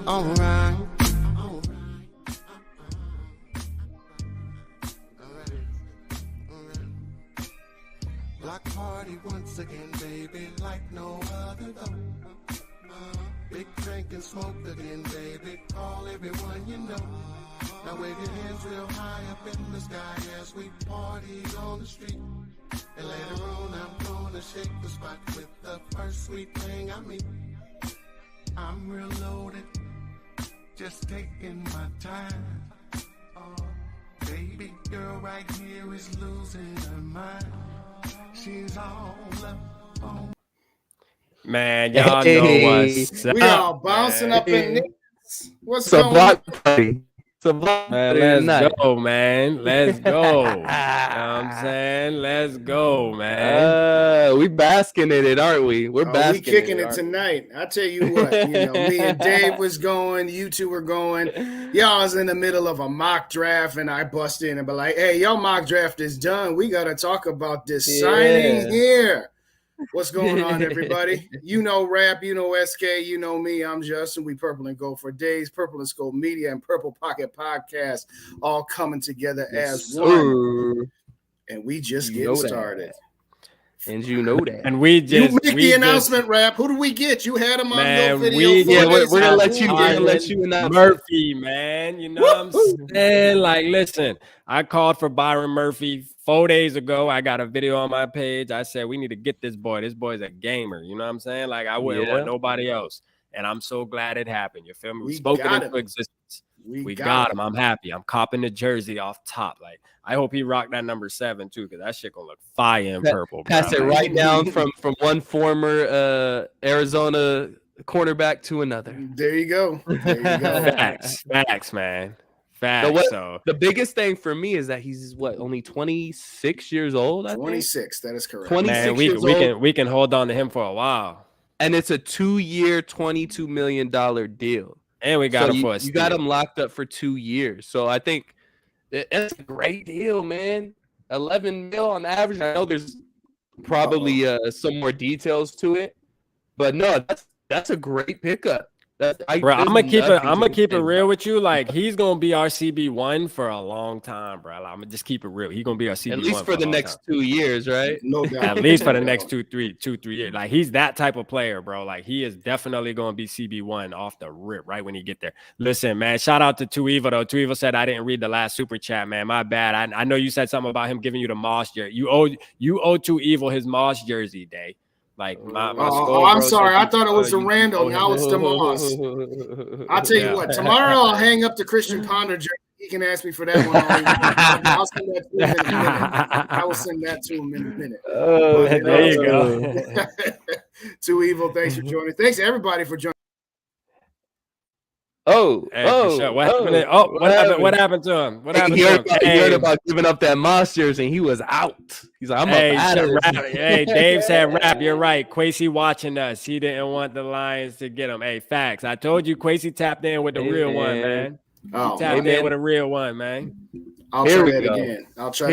Alright. Block party once again, baby, like no other though. Big drink and smoke again, baby. Call everyone you know. Now wave your hands real high up in the sky as we party on the street. And later on, I'm gonna shake the spot with the first sweet thing I meet. I'm real loaded, just taking my time. Oh, baby girl right here is losing her mind. She's all up on. Man, y'all know what's up. We all bouncing up in this. What's a going block on? party. It's a block party. Let's go, man. Let's go. You know what I'm saying? Let's go, man. We basking in it, aren't we? We're basking. We kicking it tonight. I tell you what, me and Dave was going, you two were going. Y'all was in the middle of a mock draft, and I bust in and be like, hey, y'all mock draft is done. We got to talk about this signing here. What's going on, everybody? You know Rap, you know SK, you know me. I'm Justin. We Purple and Gold for Days, Purple and SKOL'd Media, and Purple Pocket Podcast all coming together as one. And we just getting started. And you know that. And we just you make the announcement, Rap. Who did we get? You had him on your We're video. gonna let you announce Murphy, man. You know what I'm saying? Like, listen, I called for Byron Murphy 4 days ago. I got a video on my page. I said we need to get this boy. This boy's a gamer. You know what I'm saying? Like, I wouldn't want nobody else. And I'm so glad it happened. You feel me? We spoke it into existence. We got him. I'm happy. I'm copping the jersey off top. Like, I hope he rocked that number 7 too, because that shit gonna look fire in purple. Pass it right down from one former Arizona cornerback to another. There you go. There you go. Facts, man. Facts. So the biggest thing for me is that he's only 26 years old. 26. That is correct. 26 years old. We can hold on to him for a while. And it's a 2-year, $22 million deal. And we got him for a steal. You got him locked up for 2 years. So I think it's a great deal, man. 11 mil on average. I know there's probably some more details to it, but no, that's a great pickup. I'm gonna keep it real with you. Like, he's gonna be our CB1 for a long time, bro. I'm gonna just keep it real. He's gonna be our CB1 at least for the next 2 years, right? No doubt. At least for the next 2-3 years. Like, he's that type of player, bro. Like, he is definitely gonna be CB1 off the rip right when he get there. Listen, man. Shout out to 2Evil though. 2Evil said I didn't read the last super chat, man. My bad. I know you said something about him giving you the Moss jersey. You owe 2Evil his Moss jersey day. Like my I'm sorry. I thought it was a Randall. Now it's the Moss. I'll tell you what. Tomorrow I'll hang up the Christian Ponder jersey. He can ask me for that one. I'll send that to him in a minute. I will send that to him in a minute. There you go. 2Evil, thanks for joining. Thanks everybody for joining. What happened to him? He heard about giving up that Moss jersey and he was out. He's like, I'm out of it. Hey, Dave said, Rap, you're right. KWESI watching us. He didn't want the Lions to get him. Hey, facts. I told you KWESI tapped in with the real one, man. He tapped in with a real one, man. I'll try that again.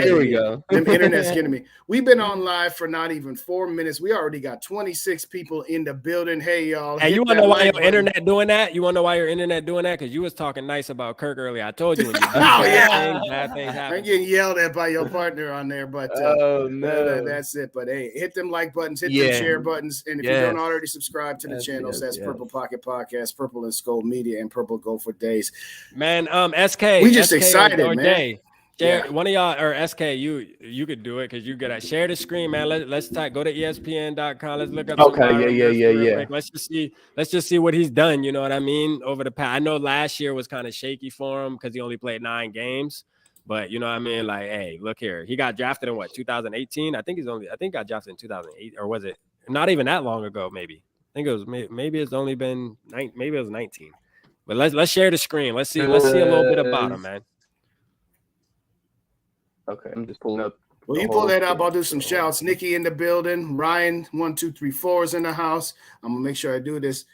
Here we go. Them internet's getting me. We've been on live for not even 4 minutes. We already got 26 people in the building. Hey, y'all. Hey, you want to know why your internet doing that? You want to know why your internet doing that? Because you was talking nice about Kirk earlier. I told you. When you bad things happen. I'm getting yelled at by your partner on there, but that's it. But hey, hit them like buttons, hit them share buttons, and if you don't already subscribe to the channels, that's Purple Pocket Podcast, Purple and SKOL'd Media, and Purple Go for Days. Man, SK, we just excited, man. Day. Share, one of y'all or SK, you could do it because you gotta share the screen, man. Let's type. Go to ESPN.com. Let's look up. Yeah. Let's just see what he's done. You know what I mean? Over the past, I know last year was kind of shaky for him because he only played 9 games. But you know what I mean? Like, hey, look here. He got drafted in 2018. I think he got drafted in 2008, or was it not even that long ago? Maybe. I think it was maybe it's only been maybe it was 19. But let's share the screen. Let's see a little bit about him, man. Okay, I'm just pulling up. Well, you pull that up. I'll do some shouts. Nikki in the building. Ryan 1234 is in the house. I'm gonna make sure I do this.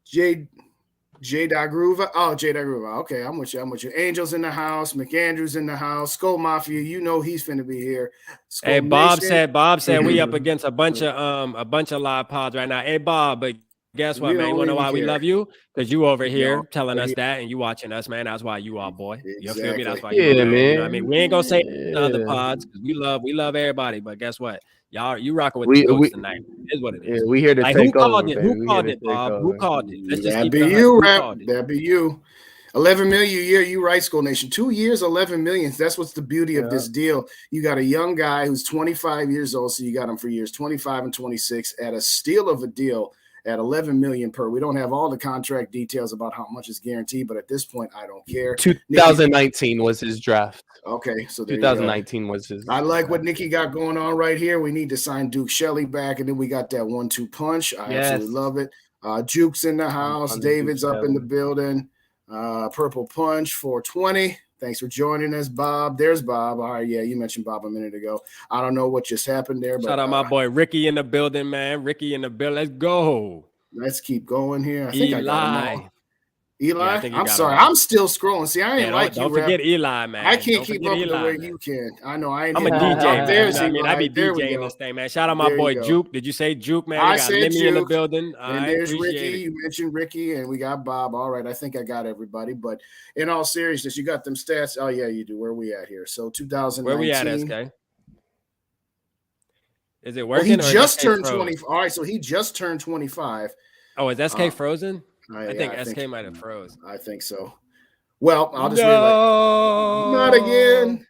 J Groova. Oh, J Groova. Okay, I'm with you. Angel's in the house. McAndrew's in the house. SKOL'd Mafia. You know he's finna be here. SKOL'd hey, Bob said we up against a bunch of live pods right now. Hey, Bob, but guess what, man? You want to know why we love you? Because you over here telling us here. that, and you watching us, man. That's why you are, boy. You feel me? That's why Yeah, you are, man. man. You know what I mean? We ain't gonna say the other pods because we love everybody. But guess what? You rocking with the goats tonight. It is what it is. Yeah, we here to like, take who called over, it? baby. Who called it, Bob? Who called it? Let's just That'd keep be it you, Who Rap. called it? That'd be you. 11 million a year, you right, Skull Nation. 2 years, 11 million. That's what's the beauty of this deal. You got a young guy who's 25 years old, so you got him for years 25 and 26 at a steal of a deal at 11 million per. We don't have all the contract details about how much is guaranteed, but at this point, I don't care. 2019 was his draft. Okay, so 2019 was his. I like what Nikki got going on right here. We need to sign Duke Shelley back, and then we got that 1-2 punch. I absolutely love it. Juke's in the house. David's up in the building. Purple Punch 420. Thanks for joining us, Bob. There's Bob. All right, yeah, you mentioned Bob a minute ago. I don't know what just happened there, but shout out my boy Ricky in the building, man. Ricky in the building. Let's go. Let's keep going here. I think I got them all. Eli, Yeah, I'm sorry. I'm still scrolling. See, I ain't like you. Don't forget Eli, man. I can't keep up the way you can. I know. I'm a DJ. There's I mean, I be DJing this thing, man. Shout out my boy Juke. Did you say Juke, man? I said Juke. In the building. And there's Ricky. You mentioned Ricky, and we got Bob. All right, I think I got everybody. But in all seriousness, you got them stats. Oh yeah, you do. Where are we at here? So 2019. Where we at, SK? Is it working? Well, he just turned 20. All right, so he just turned 25. Oh, is SK frozen? I think SK might have froze. I think so. Well, I'll just read it. Not again.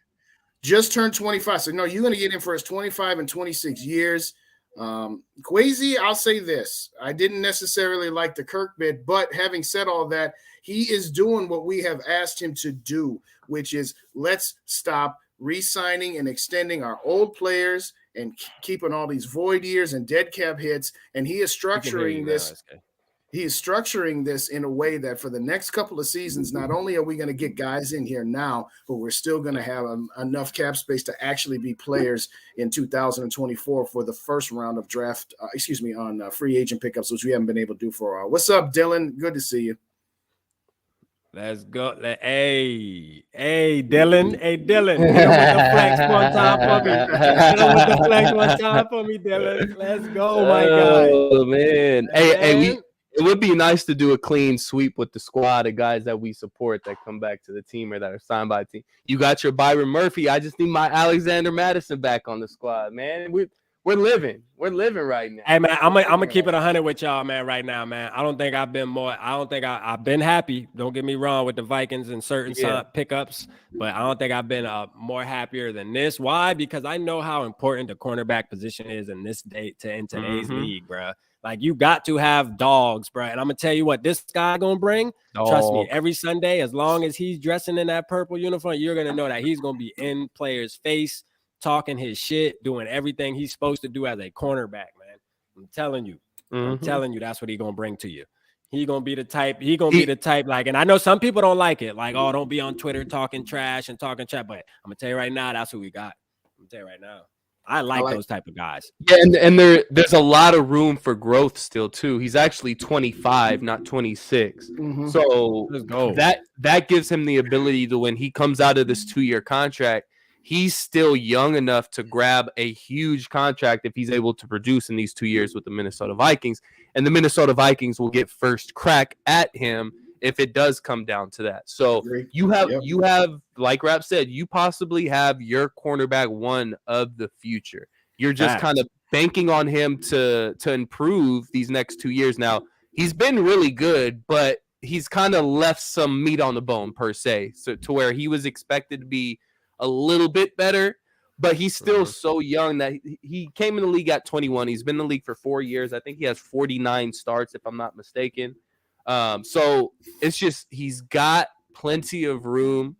Just turned 25. So, no, you're going to get in for his 25 and 26 years. KWESI, I'll say this. I didn't necessarily like the Kirk bid, but having said all that, he is doing what we have asked him to do, which is let's stop re-signing and extending our old players and keeping all these void years and dead cap hits. And he is structuring this. He is structuring this in a way that for the next couple of seasons, not only are we going to get guys in here now, but we're still going to have enough cap space to actually be players in 2024 for the first round of draft, on free agent pickups, which we haven't been able to do for a while. What's up, Dylan? Good to see you. Let's go. Hey, Dylan. Hey, Dylan. Hit him with the flex one time for me. Hit him with the flex one time for me, Dylan. Let's go, my guy. Oh, man. Hey, it would be nice to do a clean sweep with the squad of guys that we support that come back to the team or that are signed by the team. You got your Byron Murphy. I just need my Alexander Madison back on the squad, man. We're living. We're living right now. Hey, man, I'm gonna keep it 100 with y'all, man, right now, man. I don't think I've been happy. Don't get me wrong with the Vikings and certain pickups, but I don't think I've been more happier than this. Why? Because I know how important the cornerback position is in this day in today's league, bro. Like, you got to have dogs, bro. And I'm going to tell you what this guy going to bring. Trust me, every Sunday, as long as he's dressing in that purple uniform, you're going to know that he's going to be in players' face, talking his shit, doing everything he's supposed to do as a cornerback, man. I'm telling you. I'm telling you, that's what he's going to bring to you. He going to be the type. Like, and I know some people don't like it. Like, oh, don't be on Twitter talking trash and talking chat. But I'm going to tell you right now, that's what we got. I'm going to tell you right now. I like those type of guys. Yeah, and there's a lot of room for growth still too. He's actually 25, not 26. So that gives him the ability to, when he comes out of this 2-year contract, he's still young enough to grab a huge contract if he's able to produce in these 2 years with the Minnesota Vikings. And the Minnesota Vikings will get first crack at him if it does come down to that. So you have, like Rap said, you possibly have your cornerback one of the future. You're just kind of banking on him to improve these next 2 years. Now, he's been really good, but he's kind of left some meat on the bone per se, so to where he was expected to be a little bit better, but he's still so young that he came in the league at 21. He's been in the league for 4 years. I think he has 49 starts, if I'm not mistaken. So it's just he's got plenty of room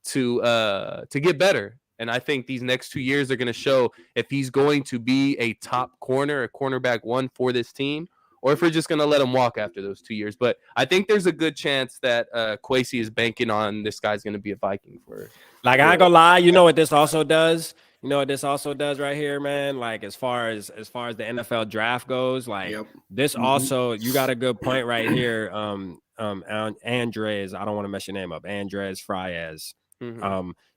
to get better. And I think these next 2 years are going to show if he's going to be a top corner, a cornerback one for this team, or if we're just going to let him walk after those 2 years. But I think there's a good chance that KWESI is banking on this guy's going to be a Viking for. Like, I ain't gonna lie, you know what this also does? You know what this also does right here, man? Like, as far as the NFL draft goes, like this also, you got a good point right here. Andres, I don't want to mess your name up. Andres Frias.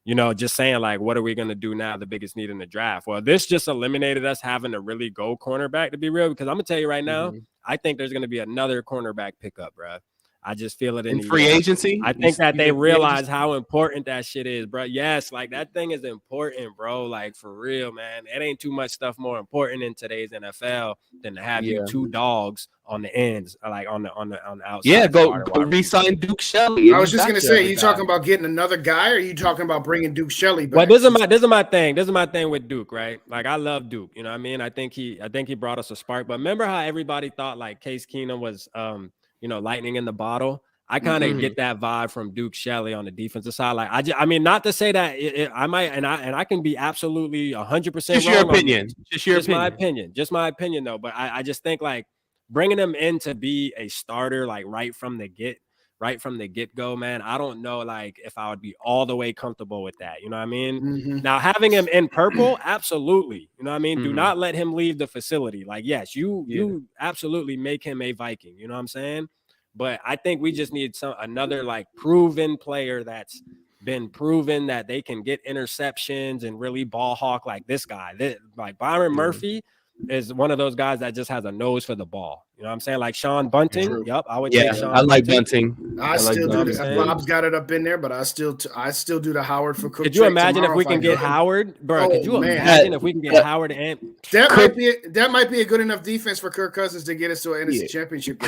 You know, just saying, like, what are we going to do now? The biggest need in the draft. Well, this just eliminated us having to really go cornerback, to be real, because I'm going to tell you right now, I think there's going to be another cornerback pickup, bro. I just feel it in the free agency. I think that they realize how important that shit is, bro. Yes, like that thing is important, bro. Like for real, man. It ain't too much stuff more important in today's NFL than to have you two dogs on the ends, like on the outside. Yeah, go re-sign Duke Shelley. I was just gonna say, you talking about getting another guy, or are you talking about bringing Duke Shelley back? Well, this is my thing. This is my thing with Duke, right? Like I love Duke. You know what I mean? I think he brought us a spark. But remember how everybody thought like Case Keenum was lightning in the bottle. I kind of get that vibe from Duke Shelley on the defensive side. Like I mean, not to say that I might, and I can be absolutely 100% just wrong. Your opinion. Just my opinion. Just my opinion, though. But I just think like bringing him in to be a starter, like right from the get go, man. I don't know, like if I would be all the way comfortable with that. You know what I mean? Now having him in purple, absolutely. You know what I mean? Do not let him leave the facility. Like yes, you absolutely make him a Viking. You know what I'm saying? But I think we just need another like proven player that's been proven that they can get interceptions and really ball hawk like this guy. Like Byron Murphy is one of those guys that just has a nose for the ball. You know what I'm saying? Like Sean Bunting. Yep, I would take Sean. I like Bunting. I still do that. Bob's got it up in there, but I still do the Howard for Cook. Could you imagine if we can get Howard, bro? Could you imagine if we can get Howard and that might be a good enough defense for Kirk Cousins to get us to an NFC Championship.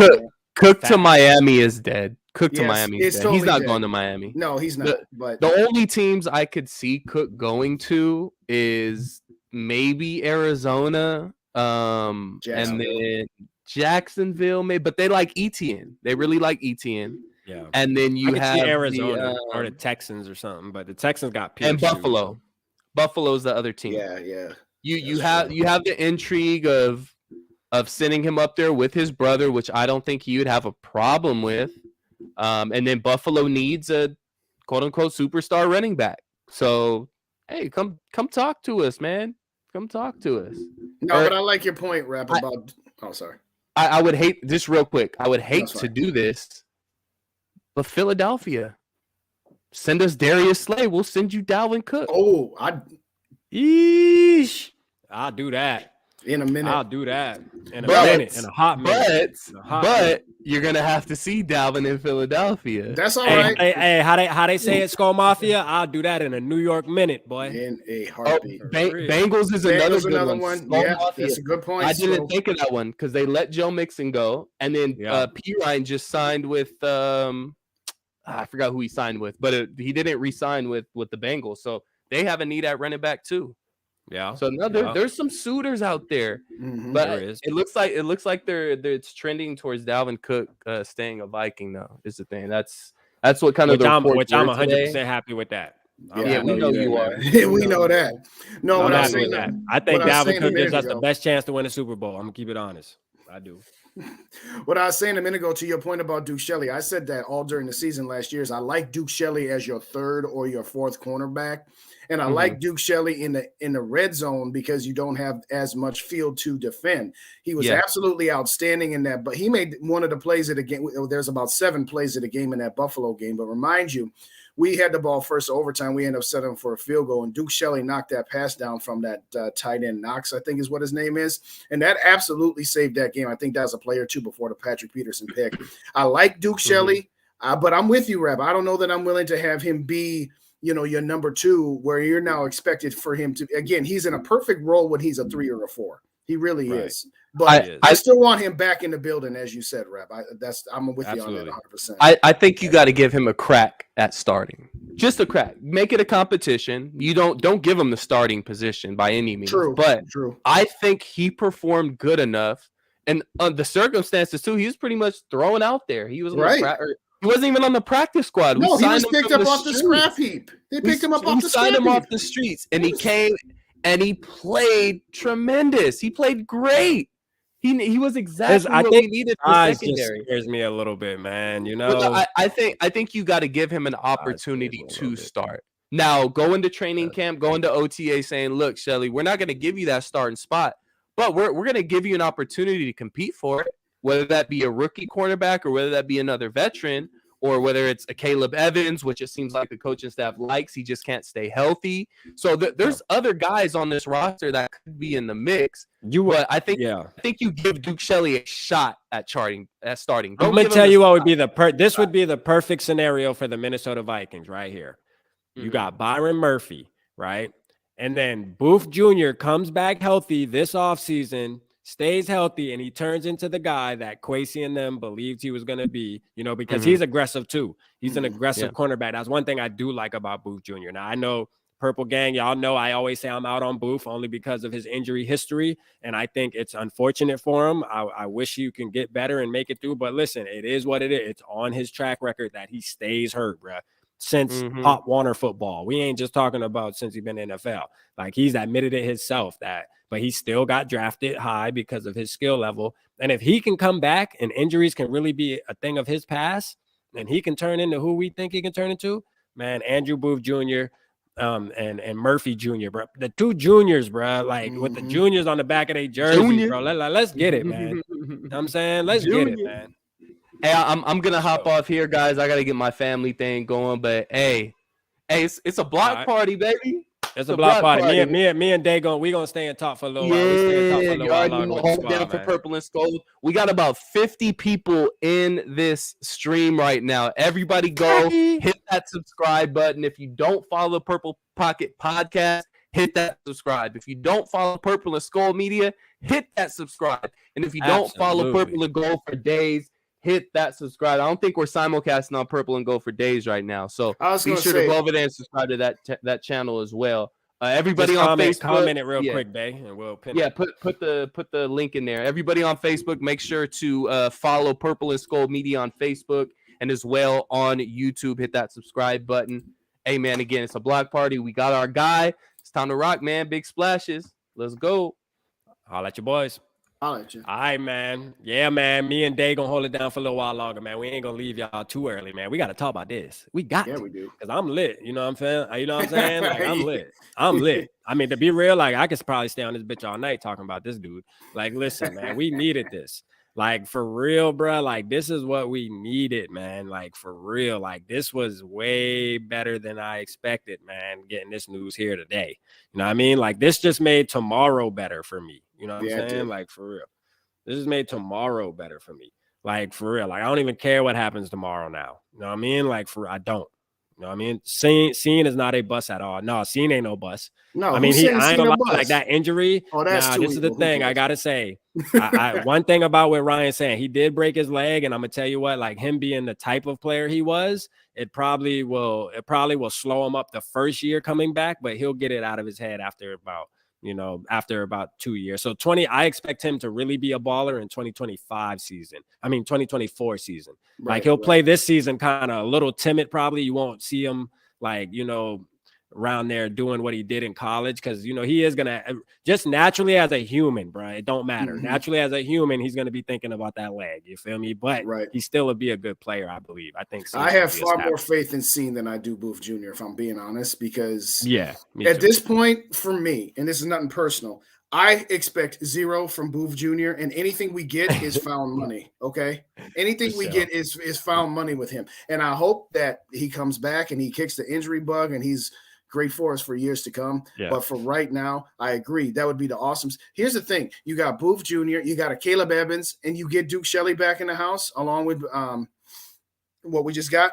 Cook to Miami is dead. Cook to Miami is dead. Totally he's not dead. Going to Miami. No, he's not. But the only teams I could see Cook going to is maybe Arizona, and then Jacksonville, maybe. But they like Etienne. They really like Etienne. Yeah. And then you have Arizona or the Texans or something. But the Texans got and Buffalo. Buffalo's the other team. Yeah. You have the intrigue of sending him up there with his brother, which I don't think he would have a problem with. And then Buffalo needs a quote unquote superstar running back. So, hey, come talk to us, man. Come talk to us. No, but I like your point, Rap, about sorry. I would hate just real quick. I would hate to do this, but Philadelphia, send us Darius Slay. We'll send you Dalvin Cook. Oh, I'll do that. In a minute. I'll do that in a hot minute. But you're gonna have to see Dalvin in Philadelphia. That's all right. Hey, how they say it, Skull Mafia? I'll do that in a New York minute, boy. In a heartbeat. Bengals is another good one. Yeah, that's a good point. I didn't think of that one because they let Joe Mixon go, and then P. Ryan just signed with I forgot who he signed with, but he didn't re-sign with the Bengals, so they have a need at running back too. Yeah. So there's some suitors out there, but it looks like it's trending towards Dalvin Cook staying a Viking though. Is the thing that's what kind of which I'm 100% happy with that. Yeah, we know you are. We know that. No, I'm happy with that. I think Dalvin Cook gives us the best chance to win a Super Bowl. I'm gonna keep it honest. I do. What I was saying a minute ago to your point about Duke Shelley, I said that all during the season last year. I like Duke Shelley as your third or your fourth cornerback. And I like Duke Shelley in the red zone because you don't have as much field to defend. He was absolutely outstanding in that, but he made one of the plays of the game. There's about 7 plays of the game in that Buffalo game. But remind you, we had the ball first overtime. We ended up setting for a field goal, and Duke Shelley knocked that pass down from that tight end Knox, I think is what his name is. And that absolutely saved that game. I think that was a play or two before the Patrick Peterson pick. I like Duke Shelley, but I'm with you, Reb. I don't know that I'm willing to have him be – your number 2, where you're now expected for him to, again, he's in a perfect role when he's a 3 or a 4. He really is. But I still want him back in the building, as you said, Reb. I'm with you on that 100%. I think you got to give him a crack at starting. Just a crack. Make it a competition. You don't give him the starting position by any means. True. I think he performed good enough. And the circumstances, too, he was pretty much thrown out there. He was he wasn't even on the practice squad. No, he was picked up off the scrap heap. They picked him up off the scrap heap. We signed him off the streets, and he came and he played tremendous. He played great. He was exactly what we needed for secondary. Just scares me a little bit, man. I think you got to give him an opportunity to start. Now, go into training camp, go into OTA saying, look, Shelly, we're not going to give you that starting spot, but we're going to give you an opportunity to compete for it. Whether that be a rookie cornerback or whether that be another veteran, or whether it's a Caleb Evans, which it seems like the coaching staff likes. He just can't stay healthy. So there's other guys on this roster that could be in the mix. But I think you give Duke Shelley a shot at starting. I'm gonna tell you what would be this would be the perfect scenario for the Minnesota Vikings right here. You got Byron Murphy, right? And then Booth Jr. comes back healthy this offseason, stays healthy, and he turns into the guy that KWESI and them believed he was going to be, because he's aggressive too. He's an aggressive cornerback. That's one thing I do like about Booth Jr. Now, I know Purple Gang, y'all know I always say I'm out on Booth only because of his injury history, and I think it's unfortunate for him. I wish you can get better and make it through, but listen, it is what it is. It's on his track record that he stays hurt, bro. Since Pop Warner football. We ain't just talking about since he's been in NFL. Like, he's admitted it himself but he still got drafted high because of his skill level. And if he can come back and injuries can really be a thing of his past, and he can turn into who we think he can turn into, man, Andrew Booth Jr. And Murphy Jr., bro. The two juniors, bro, like with the juniors on the back of their jersey, bro. Let's get it, man. You know what I'm saying? Let's get it, man. Hey, I'm gonna hop off here, guys. I gotta get my family thing going, but hey, it's a block party, baby. It's a block party. Me and Dagon, we gonna stay and talk for a little while. We stay and talk for a little while. Hold down for Purple and SKOL'd. We got about 50 people in this stream right now. Everybody go hit that subscribe button. If you don't follow Purple Pocket Podcast, hit that subscribe. If you don't follow Purple and SKOL'd Media, hit that subscribe. And if you don't follow Purple and Gold for days, hit that subscribe. I don't think we're simulcasting on Purple and Gold for days right now. So be sure to go over there and subscribe to that channel as well. Everybody on Facebook, comment it real quick, Bay, and we'll pin it. Put the link in there. Everybody on Facebook, make sure to follow Purple and SKOL'd Media on Facebook and as well on YouTube. Hit that subscribe button. Hey, man, again, it's a block party. We got our guy. It's time to rock, man. Big splashes. Let's go. Holla at your boys. I'll let you. All right, man. Yeah, man. Me and Day gonna hold it down for a little while longer, man. We ain't gonna leave y'all too early, man. We gotta talk about this. We do. Because I'm lit. You know what I'm saying? You know what I'm saying? Like, I'm lit. I mean, to be real, like, I could probably stay on this bitch all night talking about this dude. Like, listen, man, we needed this. Like, for real, bro. Like, this is what we needed, man. Like, for real. Like, this was way better than I expected, man, getting this news here today. You know what I mean? Like, this just made tomorrow better for me. You know what I'm saying? Like, for real. This has made tomorrow better for me. Like, for real. Like, I don't even care what happens tomorrow now. You know what I mean? Like, I don't. You know what I mean? Seeing is not a bus at all. No, seeing ain't no bus. No, I mean, I ain't gonna lie, like that injury. Oh, that's this is the thing I gotta say. One thing about what Ryan's saying, he did break his leg, and I'm gonna tell you what, like him being the type of player he was, it probably will slow him up the first year coming back, but he'll get it out of his head after about 2 years. So I expect him to really be a baller in 2024 season. Like he'll play this season kind of a little timid. Probably you won't see him like, around there doing what he did in college. Cause he is going to just naturally as a human, bro. It don't matter. Naturally as a human, he's going to be thinking about that leg. You feel me? But he still will be a good player. I believe. I think I have far more faith in Scene than I do Booth Jr. if I'm being honest, because at this point for me, and this is nothing personal, I expect zero from Booth Jr. and anything we get is found money. Okay. Anything we get is found money with him. And I hope that he comes back and he kicks the injury bug and he's great for us for years to come. Yeah. But for right now, I agree. That would be the awesome. Here's the thing. You got Booth Jr., you got a Caleb Evans, and you get Duke Shelley back in the house along with what we just got.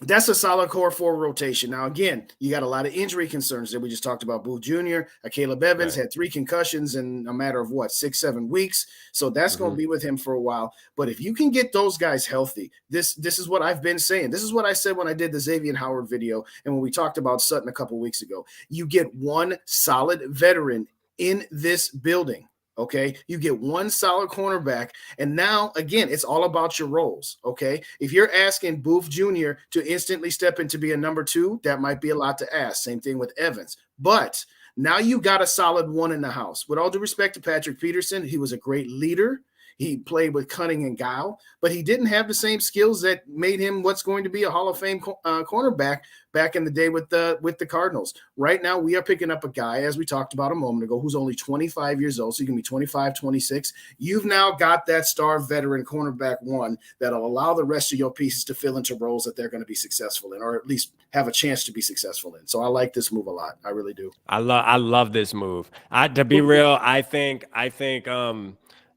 That's a solid core 4 rotation. Now, again, you got a lot of injury concerns that we just talked about. Booth Jr., Caleb Evans had 3 concussions in a matter of 6-7 weeks. So that's going to be with him for a while. But if you can get those guys healthy, this is what I've been saying. This is what I said when I did the Xavier Howard video and when we talked about Sutton a couple weeks ago. You get one solid veteran in this building. Okay, you get one solid cornerback, and now again, it's all about your roles. Okay, if you're asking Booth Jr. to instantly step in to be a number 2, that might be a lot to ask. Same thing with Evans, but now you got a solid one in the house. With all due respect to Patrick Peterson, he was a great leader. He played with cunning and guile, but he didn't have the same skills that made him what's going to be a Hall of Fame cornerback back in the day with the Cardinals. Right now, we are picking up a guy, as we talked about a moment ago, who's only 25 years old, so he can be 25, 26. You've now got that star veteran cornerback one that'll allow the rest of your pieces to fill into roles that they're going to be successful in, or at least have a chance to be successful in. So I like this move a lot. I really do. I love this move. To be real, I think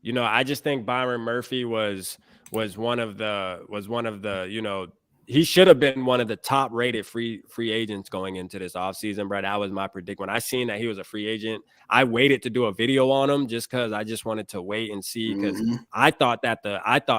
you know, I just think Byron Murphy was one of the, you know, he should have been one of the top rated free agents going into this offseason, bro. That was my prediction. When I seen that he was a free agent, I waited to do a video on him just because I just wanted to wait and see, because I thought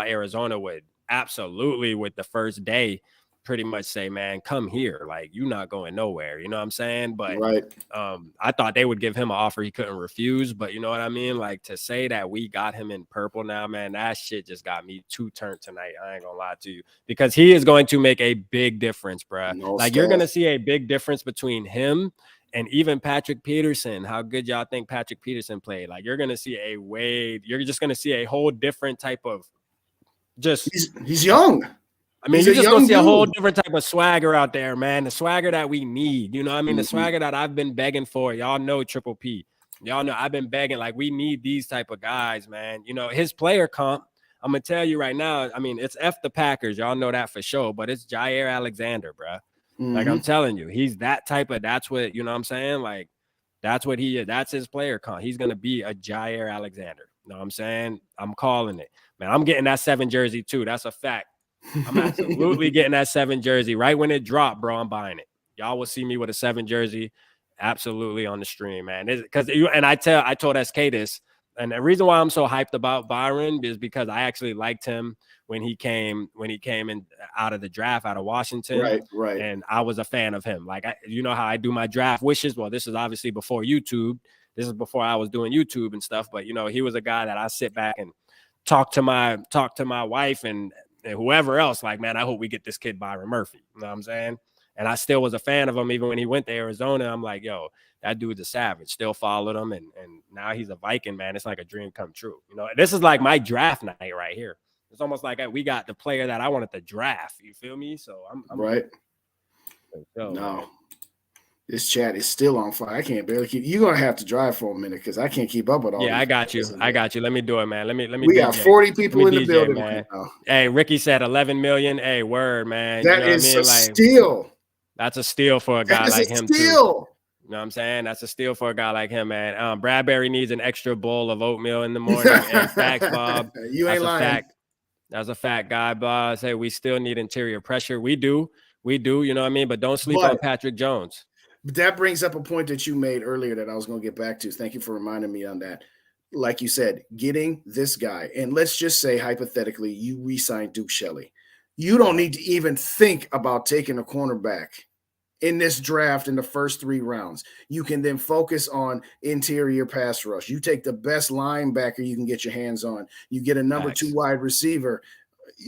Arizona would absolutely, with the first day, pretty much say, man, come here, like, you're not going nowhere, you know what I'm saying? But right. I thought they would give him an offer he couldn't refuse, but you know what I mean? Like, to say that we got him in purple now, man, that shit just got me too turned tonight. I ain't gonna lie to you, because he is going to make a big difference, bro. Like, you're gonna see a big difference between him and even Patrick Peterson. How good y'all think Patrick Peterson played? Like, you're gonna see you're just gonna see a whole different type of just he's young. I mean, you're just going to see a whole different type of swagger out there, man. The swagger that we need. You know what I mean? The swagger that I've been begging for. Y'all know Triple P. Y'all know I've been begging. Like, we need these type of guys, man. You know, his player comp, I'm going to tell you right now, I mean, it's F the Packers. Y'all know that for sure. But it's Jair Alexander, bro. Like, I'm telling you, he's that type of, that's what, you know what I'm saying? Like, that's what he is. That's his player comp. He's going to be a Jair Alexander. You know what I'm saying? I'm calling it. Man, I'm getting that 7 jersey too. That's a fact. I'm absolutely getting that 7 jersey right when it dropped, bro. I'm buying it. Y'all will see me with a 7 jersey, absolutely, on the stream, man. Because I told SK this, and the reason why I'm so hyped about Byron is because I actually liked him when he came in out of the draft out of Washington, right. And I was a fan of him. Like, you know how I do my draft wishes. Well, this is obviously before YouTube. This is before I was doing YouTube and stuff. But you know, he was a guy that I sit back and talk to my wife and whoever else, like, man, I hope we get this kid Byron Murphy. You know what I'm saying? And I still was a fan of him even when he went to Arizona. I'm like, yo, that dude's a savage. Still followed him, and now he's a Viking, man. It's like a dream come true. You know, this is like my draft night right here. It's almost like we got the player that I wanted to draft. You feel me? So I'm right. No. This chat is still on fire. I can't barely keep. You're gonna have to drive for a minute because I can't keep up with all. Yeah, I got you. Let me do it, man. Let me. We got 40 people in the building, man. Hey, Ricky said 11 million. Hey, word, man. That is a steal. That's a steal for a guy like him too. You know what I'm saying? That's a steal for a guy like him, man. Bradbury needs an extra bowl of oatmeal in the morning. And facts, Bob. You ain't lying. That's a fact, guy, Bob. Say we still need interior pressure. We do. You know what I mean? But don't sleep on Patrick Jones. But that brings up a point that you made earlier that I was going to get back to. Thank you for reminding me on that. Like you said, getting this guy, and let's just say hypothetically, you re-sign Duke Shelley. You don't need to even think about taking a cornerback in this draft in the first 3 rounds. You can then focus on interior pass rush. You take the best linebacker you can get your hands on. You get a number 2 wide receiver.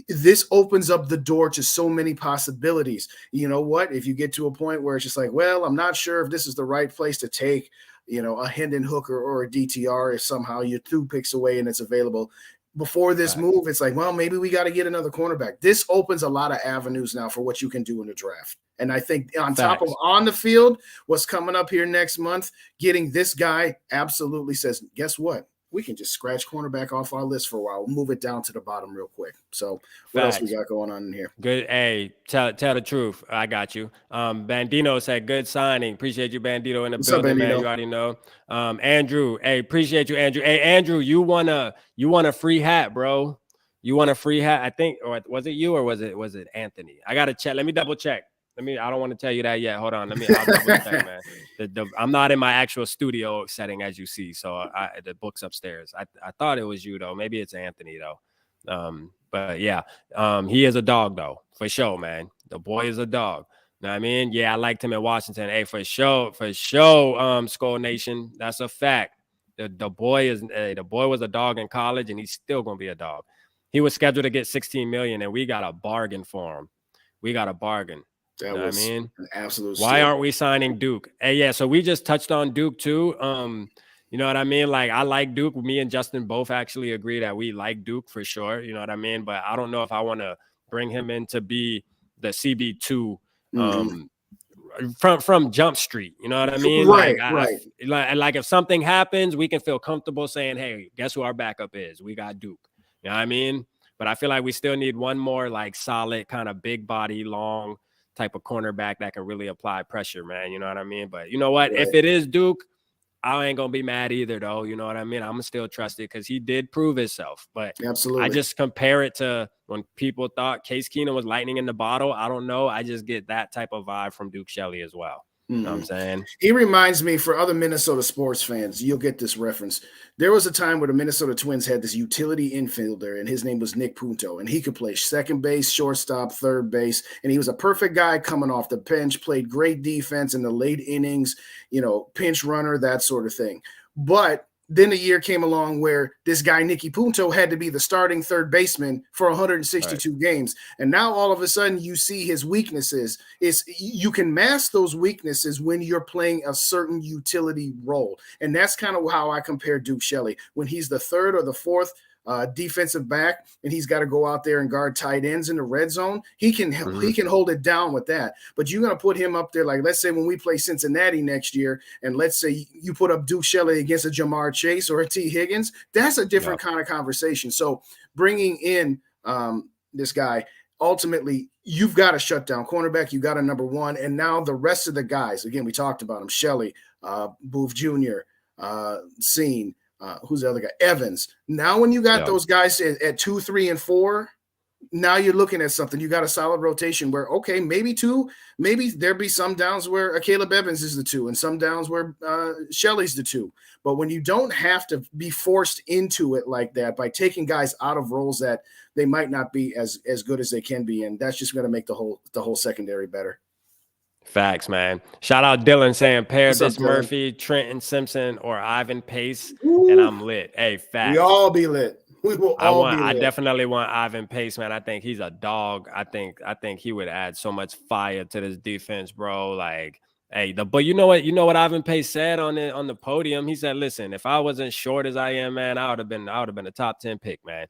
This opens up the door to so many possibilities. You know what? If you get to a point where it's just like, well, I'm not sure if this is the right place to take, you know, a Hendon Hooker or a DTR, if somehow you're 2 picks away and it's available. Before this move, it's like, well, maybe we got to get another cornerback. This opens a lot of avenues now for what you can do in the draft. And I think on top of on the field, what's coming up here next month, getting this guy absolutely says, guess what? We can just scratch cornerback off our list for a while. We'll move it down to the bottom real quick. So what else we got going on in here? Good. Hey, tell the truth. I got you. Bandino said, good signing. Appreciate you, Bandito, in the building, man. You already know. Andrew, hey, appreciate you, Andrew. Hey, Andrew, you want a free hat, bro. You want a free hat, I think, or was it you or was it Anthony? I got to check. Let me double check. I don't want to tell you that yet. Hold on. I'll double check, man. I'm not in my actual studio setting, as you see. So the book's upstairs. I thought it was you, though. Maybe it's Anthony, though. But yeah, he is a dog, though, for sure, man. The boy is a dog. Know what I mean? Yeah, I liked him in Washington. Hey, for sure, Skull Nation. That's a fact. The boy was a dog in college, and he's still gonna be a dog. He was scheduled to get $16 million, and we got a bargain for him. We got a bargain. That was an absolute Why aren't we signing Duke? Hey, yeah, so we just touched on Duke too. You know what I mean? Like, I like Duke. Me and Justin both actually agree that we like Duke for sure. You know what I mean? But I don't know if I want to bring him in to be the CB2 from Jump Street. You know what I mean? Right, like if something happens, we can feel comfortable saying, hey, guess who our backup is? We got Duke. You know what I mean? But I feel like we still need one more like solid kind of big body, long type of cornerback that can really apply pressure, man. You know what I mean? But you know what? Right. If it is Duke, I ain't gonna be mad either, though. You know what I mean? I'm gonna still trust it because he did prove himself. But absolutely, I just compare it to when people thought Case Keenum was lightning in the bottle. I don't know. I just get that type of vibe from Duke Shelley as well. You know what I'm saying? He reminds me, for other Minnesota sports fans, you'll get this reference. There was a time where the Minnesota Twins had this utility infielder, and his name was Nick Punto, and he could play second base, shortstop, third base, and he was a perfect guy coming off the bench, played great defense in the late innings, pinch runner, that sort of thing. But then a year came along where this guy, Nicky Punto, had to be the starting third baseman for 162 games. And now all of a sudden you see his weaknesses. You can mask those weaknesses when you're playing a certain utility role. And that's kind of how I compare Duke Shelley. When he's the third or the fourth defensive back, and he's got to go out there and guard tight ends in the red zone, he can hold it down with that. But you're going to put him up there, like, let's say when we play Cincinnati next year, and let's say you put up Duke Shelley against a Jamar Chase or a T. Higgins, that's a different kind of conversation. So bringing in this guy, ultimately, you've got a shutdown cornerback, you got a number one, and now the rest of the guys, again, we talked about him, Shelley, Booth Jr., Scene, who's the other guy? Evans. Now, when you got those guys at 2, 3, and 4, now you're looking at something. You got a solid rotation where, okay, maybe there'll be some downs where Caleb Evans is the 2 and some downs where Shelley's the 2. But when you don't have to be forced into it like that by taking guys out of roles that they might not be as good as they can be, and that's just going to make the whole secondary better. Facts, man. Shout out Dylan saying pair What's up, this Dylan? Murphy, Trenton Simpson, or Ivan Pace, and I'm lit. Hey, facts. We all be lit. We will all be lit. I definitely want Ivan Pace, man. I think he's a dog. I think he would add so much fire to this defense, bro. Like, hey, but you know what Ivan Pace said on the podium? He said, "Listen, if I wasn't short as I am, man, I would have been a top 10 pick, man."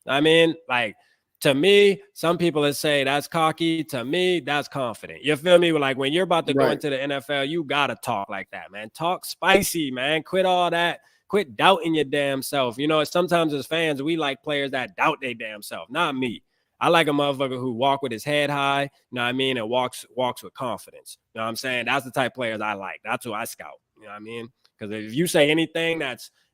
I mean, like, to me, some people would say that's cocky. To me, that's confident. You feel me? Like, when you're about to go into the NFL, you got to talk like that, man. Talk spicy, man. Quit all that. Quit doubting your damn self. Sometimes as fans, we like players that doubt their damn self. Not me. I like a motherfucker who walk with his head high, you know what I mean, and walks with confidence. You know what I'm saying? That's the type of players I like. That's who I scout. You know what I mean? Because if you say anything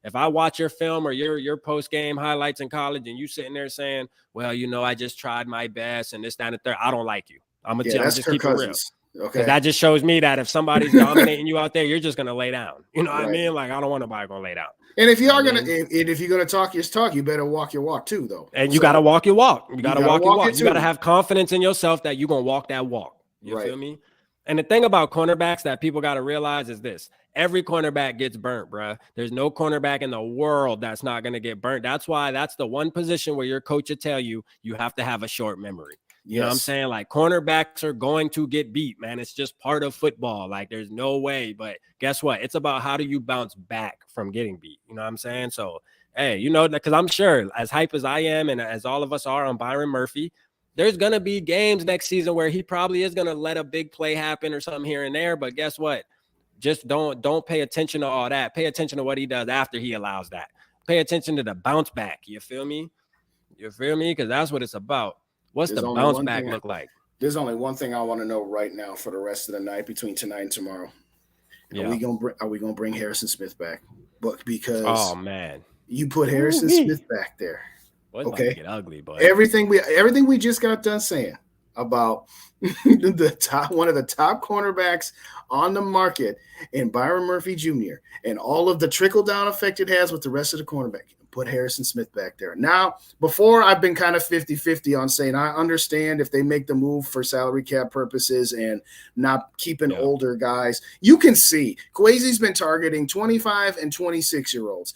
if I watch your film or your post-game highlights in college and you sitting there saying, well, I just tried my best and this, that, and the third, I don't like you. I'm going to just keep it real. Okay. That just shows me that if somebody's dominating you out there, you're just going to lay down. You know what I mean? Like, I don't want nobody going to lay down. And if you are going to, if you're going to talk your talk, you better walk your walk too, though. And you got to walk your walk. You got to walk your walk. You got to have confidence in yourself that you're going to walk that walk. You feel me? And the thing about cornerbacks that people got to realize is this. Every cornerback gets burnt, bro. There's no cornerback in the world that's not going to get burnt. That's why that's the one position where your coach will tell you have to have a short memory. You know what I'm saying? Like, cornerbacks are going to get beat, man. It's just part of football. Like, there's no way. But guess what? It's about how do you bounce back from getting beat. You know what I'm saying? So, hey, because I'm sure as hype as I am and as all of us are on Byron Murphy, there's going to be games next season where he probably is going to let a big play happen or something here and there. But guess what? Just don't pay attention to all that. Pay attention to what he does after he allows that. Pay attention to the bounce back. You feel me? Because that's what it's about. What's the bounce back look like? There's only one thing I want to know right now for the rest of the night between tonight and tomorrow. Are we gonna bring Harrison Smith back? But because you put Harrison Smith back there. Well, okay, get ugly, but everything we just got done saying about one of the top cornerbacks on the market in Byron Murphy Jr. and all of the trickle down effect it has with the rest of the cornerback. Put Harrison Smith back there. Now, before I've been kind of 50-50 on saying I understand if they make the move for salary cap purposes and not keeping older guys. You can see KWESI's been targeting 25 and 26-year-olds.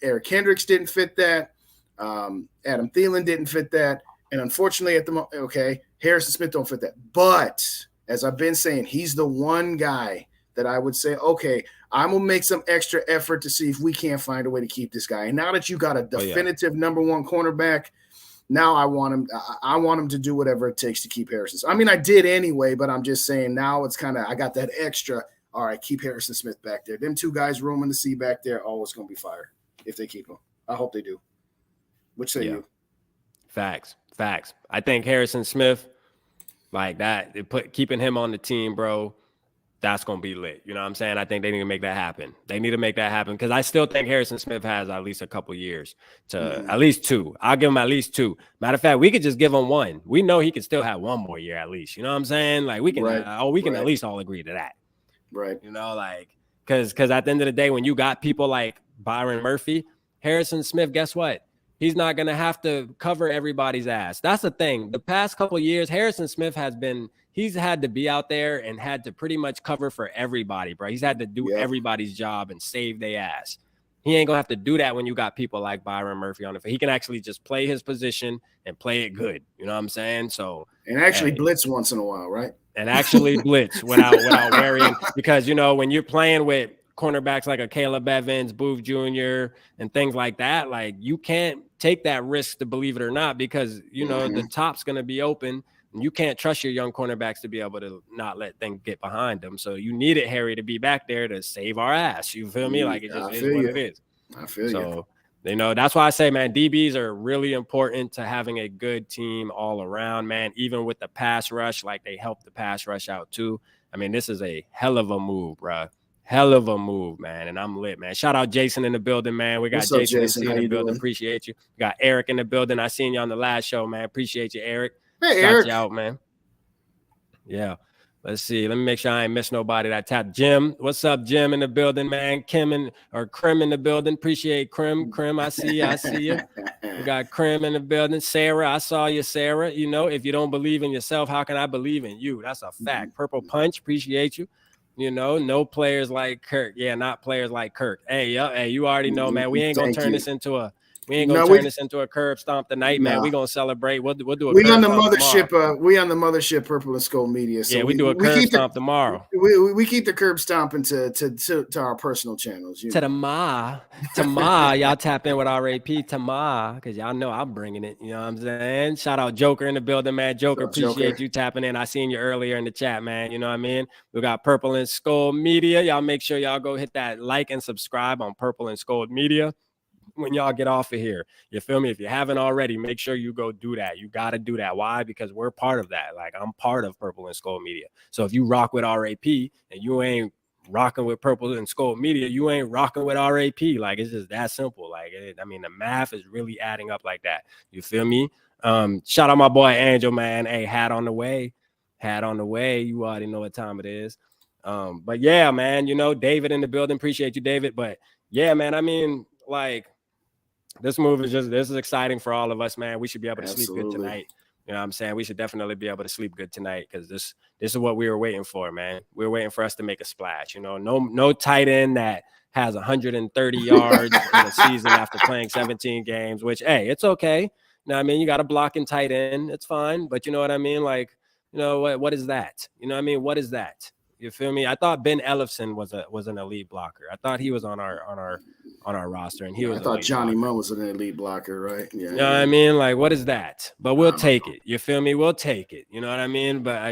Eric Kendricks didn't fit that. Adam Thielen didn't fit that. And unfortunately, at the moment, Harrison Smith don't fit that. But as I've been saying, he's the one guy that I would say, okay, I'm going to make some extra effort to see if we can't find a way to keep this guy. And now that you got a definitive number one cornerback, now I want him to do whatever it takes to keep Harrison. I mean, I did anyway, but I'm just saying now it's kind of, I got that extra. All right, keep Harrison Smith back there. Them two guys roaming the sea back there, always going to be fire if they keep him. I hope they do. Which say you? Facts. I think Harrison Smith, like that, keeping him on the team, bro, that's going to be lit. You know what I'm saying? I think they need to make that happen. Because I still think Harrison Smith has at least a couple years to at least 2. I'll give him at least 2. Matter of fact, we could just give him 1. We know he could still have 1 more year at least. You know what I'm saying? Like we can, at least all agree to that. Right. You know, like, because at the end of the day, when you got people like Byron Murphy, Harrison Smith, guess what? He's not going to have to cover everybody's ass. That's the thing. The past couple of years, Harrison Smith he's had to be out there and had to pretty much cover for everybody, bro. He's had to do everybody's job and save their ass. He ain't going to have to do that when you got people like Byron Murphy on it. He can actually just play his position and play it good. You know what I'm saying? So and actually blitz once in a while, right? And actually blitz without worrying, because, you know, when you're playing with cornerbacks like a Caleb Evans, Booth Jr., and things like that, like you can't take that risk, to believe it or not, because, you know, the top's going to be open and you can't trust your young cornerbacks to be able to not let things get behind them. So you needed Harry to be back there to save our ass. You feel me? Like it just is what it is. I feel you. You know, that's why I say, man, DBs are really important to having a good team all around, man. Even with the pass rush, like they help the pass rush out too. I mean, this is a hell of a move, bro. Hell of a move, man. And I'm lit, man. Shout out Jason in the building, man. We got Jason in the building. Doing? Appreciate you. We got Eric in the building. I seen you on the last show, man. Appreciate you, Eric. Hey, Eric. You out, man. Yeah. Let's see. Let me make sure I ain't miss nobody that tapped. Jim, what's up, Jim in the building, man? Krim in the building. Appreciate Krim. I see you. We got Krim in the building. Sarah, I saw you, Sarah. You know, if you don't believe in yourself, how can I believe in you? That's a fact. Purple Punch, appreciate you. You know, no players like Kirk. Yeah, not players like Kirk. Hey, you already know, man. We ain't gonna turn this into a this into a curb stomp tonight, man. We're gonna celebrate. We'll do a we on the mothership. We on the mothership, Purple and SKOL'd Media. So yeah, we do a curb stomp tomorrow. We keep the curb stomping to our personal channels. To the Ma, y'all tap in with RAP to Ma, because y'all know I'm bringing it. You know what I'm saying? Shout out Joker in the building, man. Joker, appreciate you tapping in. I seen you earlier in the chat, man. You know what I mean? We got Purple and SKOL'd Media. Y'all make sure y'all go hit that like and subscribe on Purple and SKOL'd Media when y'all get off of here. You feel me? If you haven't already, make sure you go do that. You got to do that. Why? Because we're part of that. Like, I'm part of Purple and SKOL'd Media. So if you rock with RAP and you ain't rocking with Purple and SKOL'd Media, you ain't rocking with RAP. Like, it's just that simple. Like, I mean, the math is really adding up like that. You feel me? Shout out my boy Angel, man. Hey, hat on the way. You already know what time it is. But yeah, man, you know, David in the building. Appreciate you, David. But yeah, man, I mean, like, this is exciting for all of us, man. We should be able to sleep good tonight. You know what I'm saying? We should definitely be able to sleep good tonight, because this is what we were waiting for, man. We were waiting for us to make a splash. You know, no tight end that has 130 yards in a season after playing 17 games, which, hey, it's okay. You know what I mean? You got a blocking tight end. It's fine. But you know what I mean? Like, you know, what is that? You know what I mean? What is that? You feel me? I thought Ben Ellefson was an elite blocker. I thought he was on our roster, and I thought Johnny Munn was an elite blocker, right? Yeah. You know what I mean? Like, what is that? But we'll take it. You feel me? We'll take it. You know what I mean? But I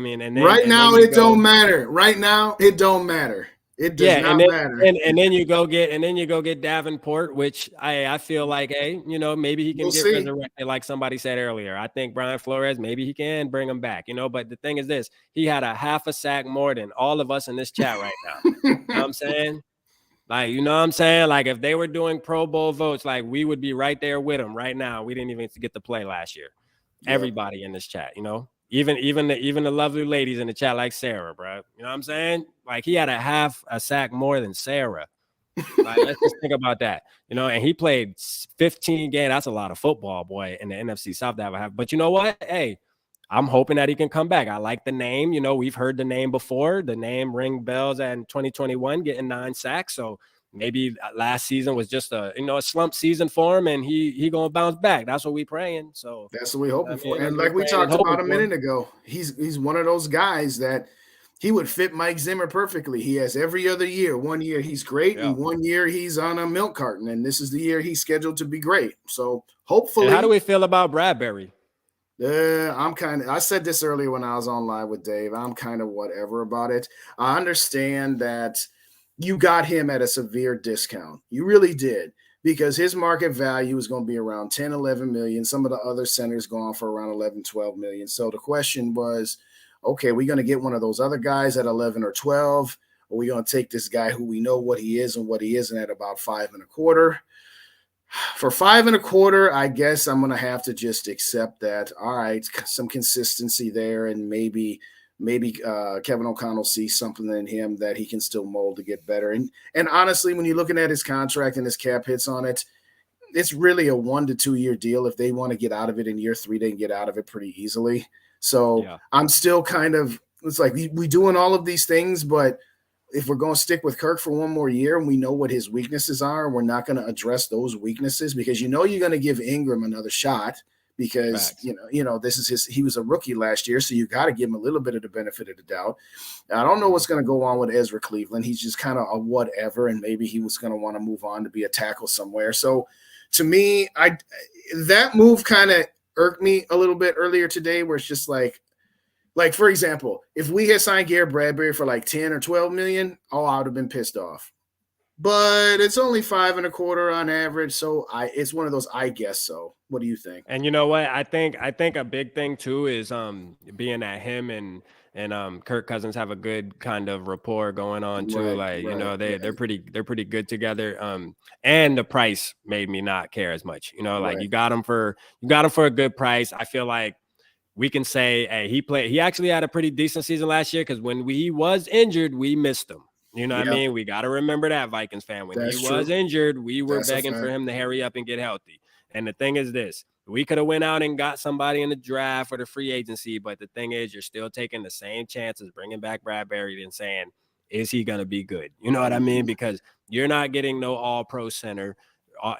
mean, and then right now it don't matter. Right now it don't matter. It does not matter. And then you go get Davenport, which I feel like, hey, you know, maybe he can get resurrected, like somebody said earlier. I think Brian Flores, maybe he can bring him back, you know. But the thing is this: he had a half a sack more than all of us in this chat right now. You know what I'm saying? Like, you know what I'm saying? Like, if they were doing Pro Bowl votes, like, we would be right there with them right now. We didn't even get to play last year. Yeah. Everybody in this chat, you know. Even the lovely ladies in the chat, like Sarah, bro. You know what I'm saying? Like, he had a half a sack more than Sarah. Like, let's just think about that. You know, and he played 15 games. That's a lot of football, boy, in the NFC South to have a half. But you know what? Hey, I'm hoping that he can come back. I like the name. You know, we've heard the name before. The name ring bells in 2021, getting 9 sacks. So maybe last season was just a slump season for him, and he gonna bounce back. That's what we praying. So that's what we hoping for. And like we talked about a minute ago, he's one of those guys that He would fit Mike Zimmer perfectly. He has every other year. 1 year he's great, and 1 year he's on a milk carton, and this is the year he's scheduled to be great. So hopefully. And how do we feel about Bradbury? I said this earlier when I was on live with Dave. I'm kind of whatever about it. I understand that you got him at a severe discount. You really did, because his market value is going to be around 10, 11 million. Some of the other centers going for around 11, 12 million. So the question was, okay, we're going to get one of those other guys at 11 or 12, or we're going to take this guy who we know what he is and what he isn't at about 5.25. For 5.25, I guess I'm going to have to just accept that. All right, some consistency there, and maybe Kevin O'Connell sees something in him that he can still mold to get better. And honestly, when you're looking at his contract and his cap hits on it, it's really a 1 to 2 year deal. If they want to get out of it in year 3, they can get out of it pretty easily. So I'm still kind of, it's like we doing all of these things, but if we're going to stick with Kirk for 1 more year and we know what his weaknesses are, we're not going to address those weaknesses, because you're going to give Ingram another shot, because this is he was a rookie last year, so you got to give him a little bit of the benefit of the doubt. I don't know what's going to go on with Ezra Cleveland. He's just kind of a whatever, and maybe he was going to want to move on to be a tackle somewhere. So to me, that move kind of irked me a little bit earlier today, where it's just like, for example, if we had signed Garrett Bradbury for like 10 or 12 million, I would have been pissed off. But it's only 5.25 on average, so it's one of those I guess so. What do you think? And you know what? I think a big thing too is being that him and Kirk Cousins have a good kind of rapport going on too. They're pretty good together. And the price made me not care as much. You got him for a good price. I feel like we can say, hey, he actually had a pretty decent season last year, because when he was injured, we missed him. You know what I mean? We got to remember that, Vikings fan. When he was injured, we were begging for him to hurry up and get healthy. And the thing is this, we could have went out and got somebody in the draft or the free agency, but the thing is, you're still taking the same chances bringing back Bradbury and saying, is he going to be good? You know what I mean? Because you're not getting no all-pro center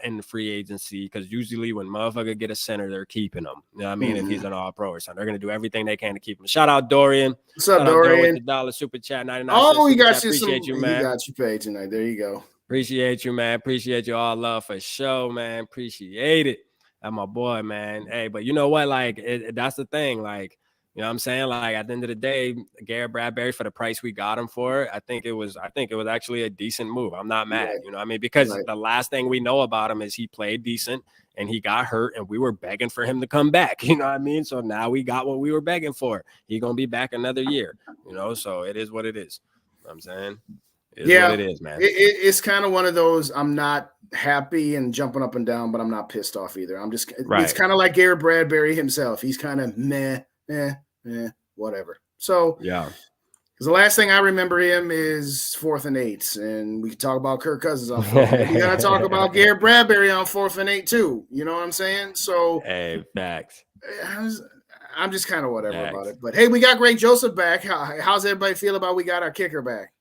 in the free agency, because usually when motherfucker get a center, they're keeping him. You know what I mean? If he's an all-pro or something, they're going to do everything they can to keep him. Shout out Dorian. What's up, Dorian? With the $1 super chat, 99. Oh, he got you. Appreciate you, man. He got you paid tonight. There you go. Appreciate you, man. Appreciate you all. Love for show, man. Appreciate it. That's my boy, man. Hey, but you know what? Like, that's the thing. Like, you know what I'm saying? Like, at the end of the day, Garrett Bradbury, for the price we got him for, I think it was actually a decent move. I'm not mad. You know what I mean? Because the last thing we know about him is he played decent and he got hurt, and we were begging for him to come back. You know what I mean? So now we got what we were begging for. He's going to be back another year, so it is what it is. You know what I'm saying? It is what it is, man. It's kind of one of those, I'm not happy and jumping up and down, but I'm not pissed off either. It's kind of like Garrett Bradbury himself. He's kind of whatever. So because the last thing I remember him is 4th and 8, and we can talk about Kirk Cousins on 4th. We gotta talk about Garrett Bradbury on 4th and 8 too. You know what I'm saying? So hey, facts. I'm just kind of whatever about it. But hey, we got Greg Joseph back. How's everybody feel about we got our kicker back?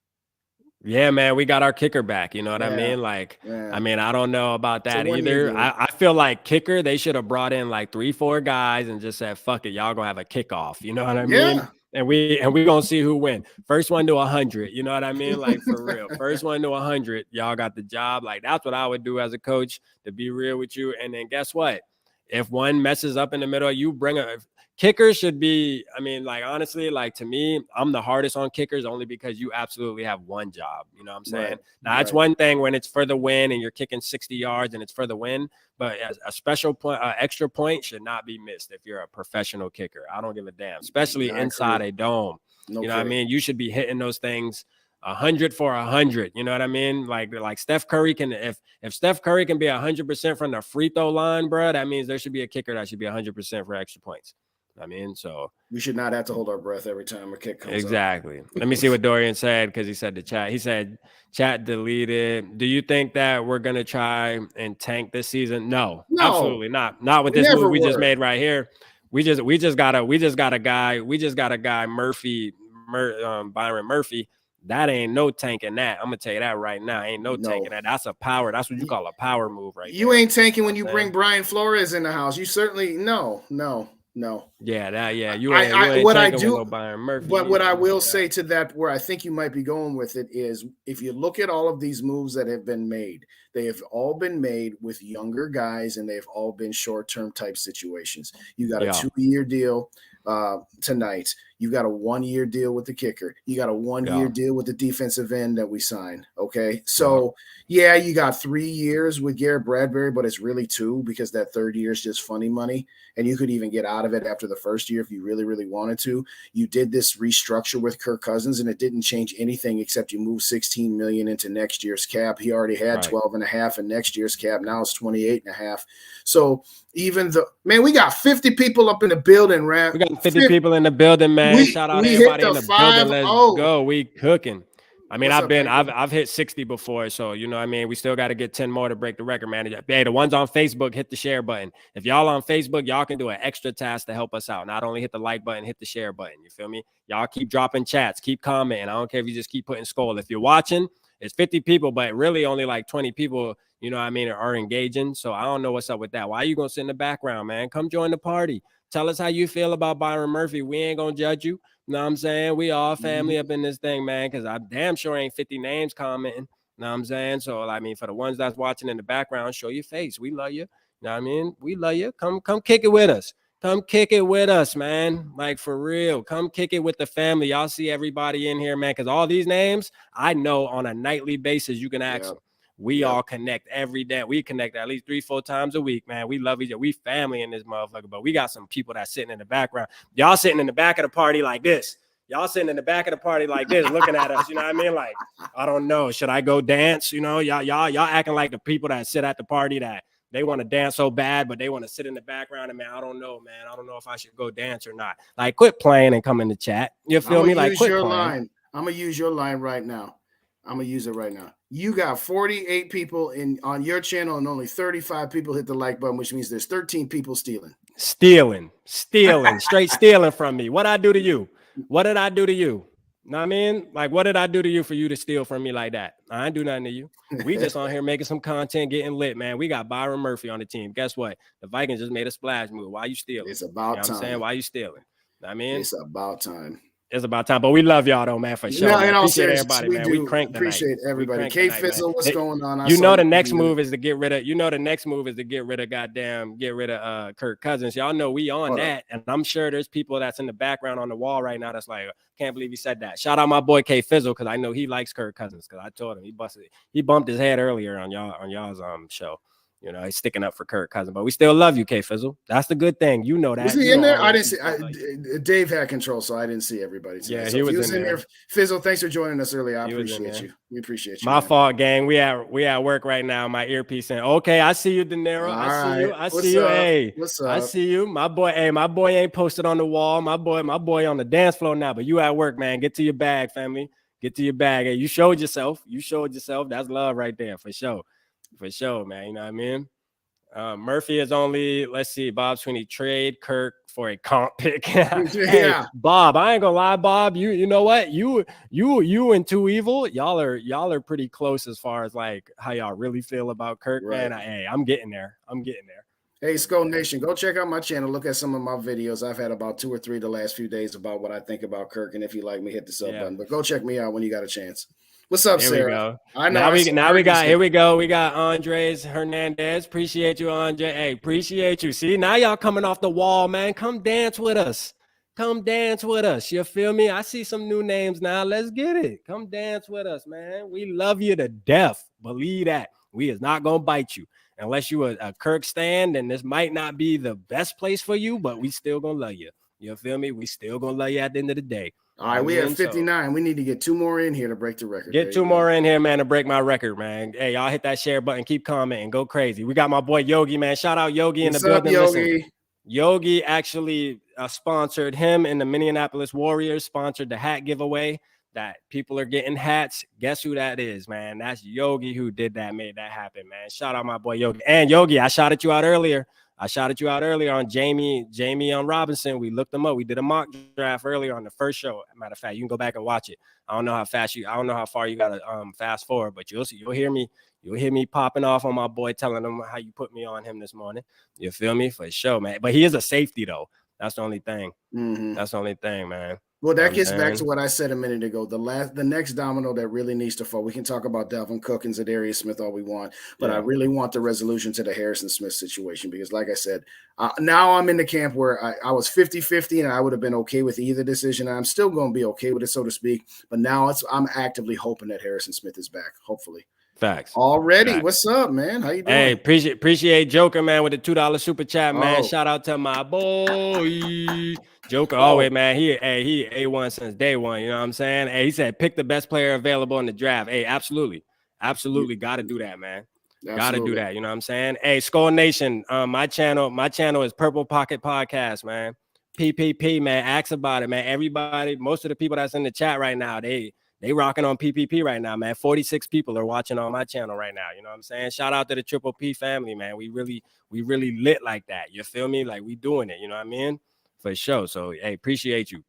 Yeah, man, we got our kicker back. You know what I mean? Like, I mean, I don't know about that either. I feel like kicker, they should have brought in like 3-4 guys and just said, fuck it, y'all gonna have a kickoff. You know what I mean? And we gonna see who win. First one to 100. You know what I mean? Like, for real. First one to 100. Y'all got the job. Like, that's what I would do as a coach, to be real with you. And then guess what? If one messes up in the middle, you bring a kicker should be, I mean, like, honestly, like, to me, I'm the hardest on kickers only because you absolutely have one job. You know what I'm saying? Now, it's one thing when it's for the win and you're kicking 60 yards and it's for the win, but a special point, extra point should not be missed if you're a professional kicker. I don't give a damn, especially inside a dome. You know what I mean? You should be hitting those things 100 for 100. You know what I mean? Like Steph Curry can, if Steph Curry can be 100% from the free throw line, bro, that means there should be a kicker that should be 100% for extra points. I mean, so we should not have to hold our breath every time a kick comes exactly. Let me see what Dorian said, because he said the chat. He said chat deleted. Do you think that we're gonna try and tank this season? No, absolutely not. Not with this move we just made right here. We just got a guy Murphy, Byron Murphy. That ain't no tanking that. I'm gonna tell you that right now. Ain't no tanking that. That's a power. That's what you call a power move, right? You ain't tanking when you bring Brian Flores in the house. You certainly no. No. Yeah, you ain't what I taking do, with no Byron Murphy. but what I will Yeah. say to that, where I think you might be going with it, is if you look at all of these moves that have been made, they have all been made with younger guys, and they've all been short-term type situations. You got a 2-year deal tonight. You got a 1-year deal with the kicker. You got a 1-year deal with the defensive end that we signed. Okay. So yeah, you got 3 years with Garrett Bradbury, but it's really 2 because that third year is just funny money. And you could even get out of it after the first year if you really, really wanted to. You did this restructure with Kirk Cousins, and it didn't change anything except you moved $16 million into next year's cap. He already had 12.5 in next year's cap. Now it's 28.5. So even we got 50 people up in the building, Ram. We got 50 people in the building, man. Shout out everybody in the building. Let's go. We cooking. I mean, I've hit 60 before, so you know what I mean? We still got to get 10 more to break the record, man. Hey, the ones on Facebook, hit the share button. If y'all on Facebook, y'all can do an extra task to help us out. Not only hit the like button, hit the share button. You feel me? Y'all keep dropping chats, keep commenting. I don't care if you just keep putting SKOL'd. If you're watching, it's 50 people, but really only like 20 people, you know what I mean, are engaging. So I don't know what's up with that. Why are you going to sit in the background, man? Come join the party. Tell us how you feel about Byron Murphy. We ain't going to judge you. You know what I'm saying? We all family up in this thing, man, because I damn sure ain't 50 names commenting. You know what I'm saying? So, I mean, for the ones that's watching in the background, show your face. We love you. You know what I mean? We love you. Come kick it with us. Come kick it with us, man. Like, for real. Come kick it with the family. Y'all see everybody in here, man, because all these names, I know on a nightly basis, you can ask them. We all connect every day. We connect at least 3-4 times a week, man. We love each other. We family in this motherfucker, but we got some people that's sitting in the background. Y'all sitting in the back of the party like this. Y'all sitting in the back of the party like this, looking at us. You know what I mean? Like, I don't know. Should I go dance? You know, y'all acting like the people that sit at the party that they want to dance so bad, but they want to sit in the background. And man, I don't know, man. I don't know if I should go dance or not. Like, quit playing and come in the chat. You feel me? Like, quit playing. I'm gonna use your line right now. I'm gonna use it right now. You got 48 people on your channel, and only 35 people hit the like button, which means there's 13 people stealing. Stealing, straight stealing from me. What I do to you? What did I do to you? Know what I mean? Like, what did I do to you for you to steal from me like that? I ain't do nothing to you. We just on here making some content, getting lit, man. We got Byron Murphy on the team. Guess what? The Vikings just made a splash move. Why you stealing? It's about time. You know what I'm saying? Why you stealing? Know what I mean? It's about time. It's about time, but we love y'all though, man, for sure. No, man. Appreciate everybody, man. We crank tonight. Appreciate everybody. K-Fizzle, what's going on? You know the next move is to get rid of. You know the next move is to get rid of Kirk Cousins. Y'all know we on that, and I'm sure there's people that's in the background on the wall right now that's like, can't believe he said that. Shout out my boy K-Fizzle because I know he likes Kirk Cousins because I told him he bumped his head earlier on y'all's show. You know, he's sticking up for Kirk Cousins, but we still love you, K-Fizzle. That's the good thing. You know that. Was he in there? I didn't see. Dave had control, so I didn't see everybody tonight. Yeah, so he was in there. Fizzle, thanks for joining us earlier. I appreciate you. We appreciate you. My fault, gang. We at work right now. My earpiece in. Okay, I see you, De Niro. I see you. Hey, what's up? I see you. My boy. Hey, my boy ain't posted on the wall. My boy on the dance floor now. But you at work, man. Get to your bag, family. Get to your bag. Hey, you showed yourself. That's love right there for sure. For sure, man. You know what I mean? Murphy is only, let's see, Bob Sweeney trade Kirk for a comp pick. Hey, Bob, I ain't gonna lie, Bob. You know what? You and Too Evil, y'all are pretty close as far as like how y'all really feel about Kirk, right. Man. I'm getting there. Hey, SKOL'd Nation, go check out my channel. Look at some of my videos. I've had about 2 or 3 the last few days about what I think about Kirk, and if you like me, hit the sub button. But go check me out when you got a chance. What's up, here Sarah? We go. I know. Here we go. We got Andres Hernandez. Appreciate you, Andre. Hey, appreciate you. See, now y'all coming off the wall, man. Come dance with us. You feel me? I see some new names now. Let's get it. Come dance with us, man. We love you to death. Believe that. We is not gonna bite you. Unless you a Kirk stan, then this might not be the best place for you, but we still gonna love you. You feel me? We still gonna love you at the end of the day. All right, we have 59. We need to get 2 more in here to break the record. Get 2 more in here, man, to break my record, man. Hey, y'all hit that share button. Keep commenting. Go crazy. We got my boy Yogi, man. Shout out Yogi in the building. Yogi? Yogi actually sponsored him and the Minneapolis Warriors, sponsored the hat giveaway that people are getting hats. Guess who that is, man? That's Yogi who did that, made that happen, man. Shout out my boy Yogi. And Yogi, I shouted you out earlier. On Jamie on Robinson. We looked them up. We did a mock draft earlier on the first show. Matter of fact, you can go back and watch it. I don't know how far you gotta fast forward, but you'll hear me popping off on my boy, telling him how you put me on him this morning. You feel me? For sure, man. But he is a safety though. That's the only thing. Mm-hmm. That's the only thing, man. Well, that gets back to what I said a minute ago. The next domino that really needs to fall. We can talk about Dalvin Cook and Zadarius Smith all we want, but I really want the resolution to the Harrison Smith situation because, like I said, now I'm in the camp where I was 50-50 and I would have been okay with either decision. I'm still going to be okay with it, so to speak. But now I'm actively hoping that Harrison Smith is back, hopefully. Facts. Already. Facts. What's up, man? How you doing? Hey, appreciate Joker, man, with the $2 super chat, man. Shout out to my boy Joker. Always, man. He A1 since day one. You know what I'm saying? Hey, he said pick the best player available in the draft. Hey, absolutely, got to do that, man. Got to do that. You know what I'm saying? Hey, SKOL'd Nation, my channel is Purple Pocket Podcast, man. PPP, man. Ask about it, man. Everybody, most of the people that's in the chat right now, they rocking on PPP right now, man. 46 people are watching on my channel right now. You know what I'm saying? Shout out to the Triple P family, man. We really lit like that. You feel me? Like we doing it. You know what I mean? For sure. So, hey, appreciate you.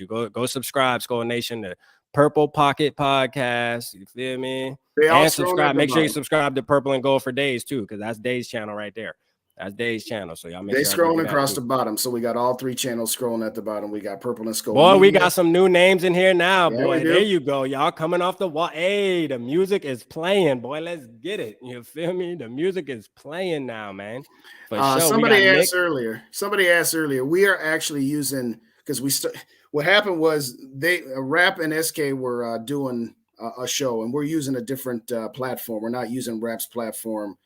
Go subscribe, SKOL'd Nation, to Purple Pocket Podcast. You feel me? And subscribe. Make sure you subscribe to Purple and Gold for Days too, because that's Days channel right there. That's Dave's channel. So y'all make sure scrolling across the bottom. So we got all three channels scrolling at the bottom. We got Purple and SKOL'd. Boy, we got some new names in here now, yeah, boy. There you go. Y'all coming off the wall. Hey, the music is playing, boy. Let's get it. You feel me? The music is playing now, man. For sure. Somebody asked earlier. We are actually using, because what happened was Rap and SK were doing a show, and we're using a different platform. We're not using Rap's platform.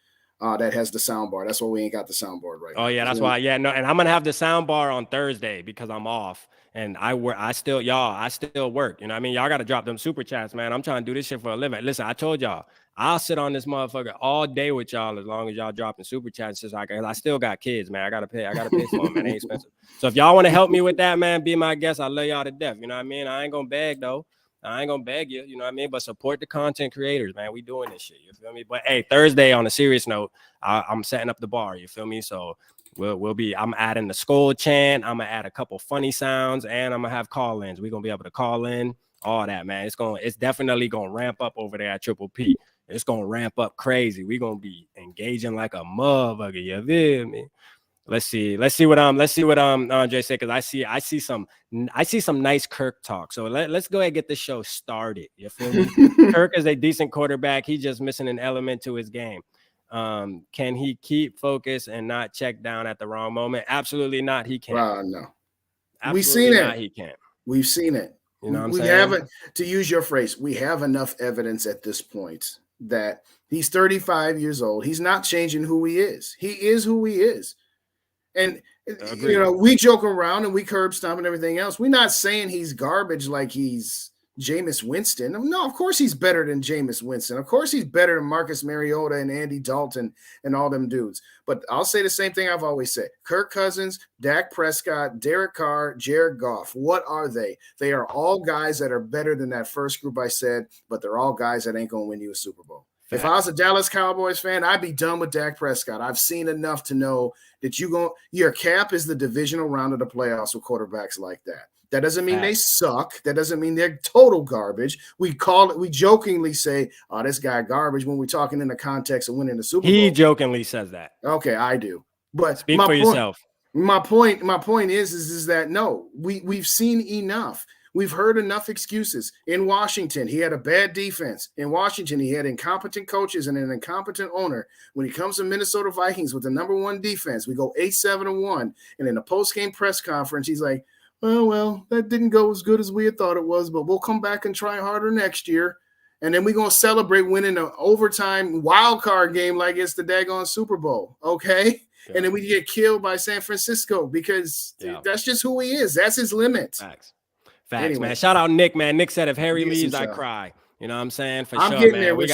That has the sound bar. That's why we ain't got the soundboard right now. Oh yeah, that's why. Yeah, no, and I'm gonna have the sound bar on Thursday because I'm off, and I still work. You know what I mean? Y'all gotta drop them super chats, man. I'm trying to do this shit for a living. Listen, I told y'all I'll sit on this motherfucker all day with y'all as long as y'all dropping super chats. Just like I still got kids, man. I gotta pay for them, man. They ain't expensive. So if y'all want to help me with that, man, be my guest. I love y'all to death. You know what I mean? I ain't gonna beg though. I ain't gonna beg you, you know what I mean? But support the content creators, man. We doing this shit, you feel me? But hey, Thursday, on a serious note, I'm setting up the bar, you feel me? So I'm adding the SKOL'd chant. I'm gonna add a couple funny sounds, and I'm gonna have call-ins. We're gonna be able to call in, all that, man. It's definitely gonna ramp up over there at Triple P. It's gonna ramp up crazy. We're gonna be engaging like a motherfucker, you feel me? Let's see what Andre said, because I see some nice Kirk talk. So let's go ahead and get this show started. You feel me? Kirk is a decent quarterback. He's just missing an element to his game. Can he keep focus and not check down at the wrong moment? Absolutely not. He can't. No. Absolutely We've seen not, it. He can't. We've seen it. You know what I'm we saying? haven't, to use your phrase, we have enough evidence at this point that he's 35 years old. He's not changing who he is. He is who he is. And, Agreed. you know, we joke around and we curb stomp and everything else. We're not saying he's garbage like he's Jameis Winston. No, of course he's better than Jameis Winston. Of course he's better than Marcus Mariota and Andy Dalton and all them dudes. But I'll say the same thing I've always said. Kirk Cousins, Dak Prescott, Derek Carr, Jared Goff. What are they? They are all guys that are better than that first group I said, but they're all guys that ain't going to win you a Super Bowl. If I was a Dallas Cowboys fan, I'd be done with Dak Prescott. I've seen enough to know that your cap is the divisional round of the playoffs with quarterbacks like that. That doesn't mean they suck. That doesn't mean they're total garbage. We jokingly say, "Oh, this guy garbage" when we're talking in the context of winning the Super Bowl. He jokingly says that. Okay, I do. But speak for yourself. My point is that no, we've seen enough. We've heard enough excuses. In Washington, he had a bad defense. In Washington, he had incompetent coaches and an incompetent owner. When he comes to Minnesota Vikings with the #1 defense, we go 8-7-1. And in the post-game press conference, he's like, well, that didn't go as good as we had thought it was, but we'll come back and try harder next year. And then we're going to celebrate winning an overtime wild card game like it's the daggone Super Bowl, okay? Yeah. And then we get killed by San Francisco because that's just who he is. That's his limit. Facts, anyway, man. Shout out Nick, man. Nick said if Harry leaves, I cry. You know what I'm saying? For sure, man. We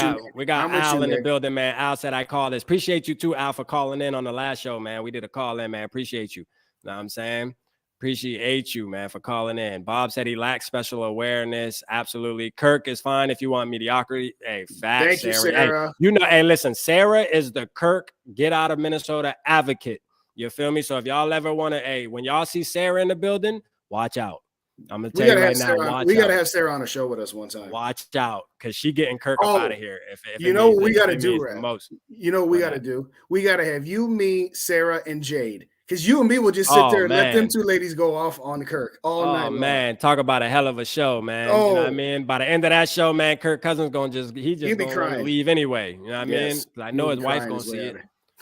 got Al in the building, man. Al said I call this. Appreciate you too, Al, for calling in on the last show, man. We did a call in, man. Appreciate you. You know what I'm saying? Appreciate you, man, for calling in. Bob said he lacks special awareness. Absolutely. Kirk is fine if you want mediocrity. Hey, facts, thank you, Sarah. Hey, listen, Sarah is the Kirk get out of Minnesota advocate. You feel me? So if y'all ever want to, when y'all see Sarah in the building, watch out. I'm gonna tell you right now. We gotta have Sarah on the show with us one time. Watch out, because she getting Kirk up out of here. If you know what we gotta do, right? You know what we gotta do? We gotta have you, me, Sarah, and Jade. Because you and me will just sit there and let them two ladies go off on Kirk all night long. Man, talk about a hell of a show, man. You know what I mean? By the end of that show, man, Kirk Cousins gonna just gonna leave anyway. You know what I mean? I know his wife gonna see it.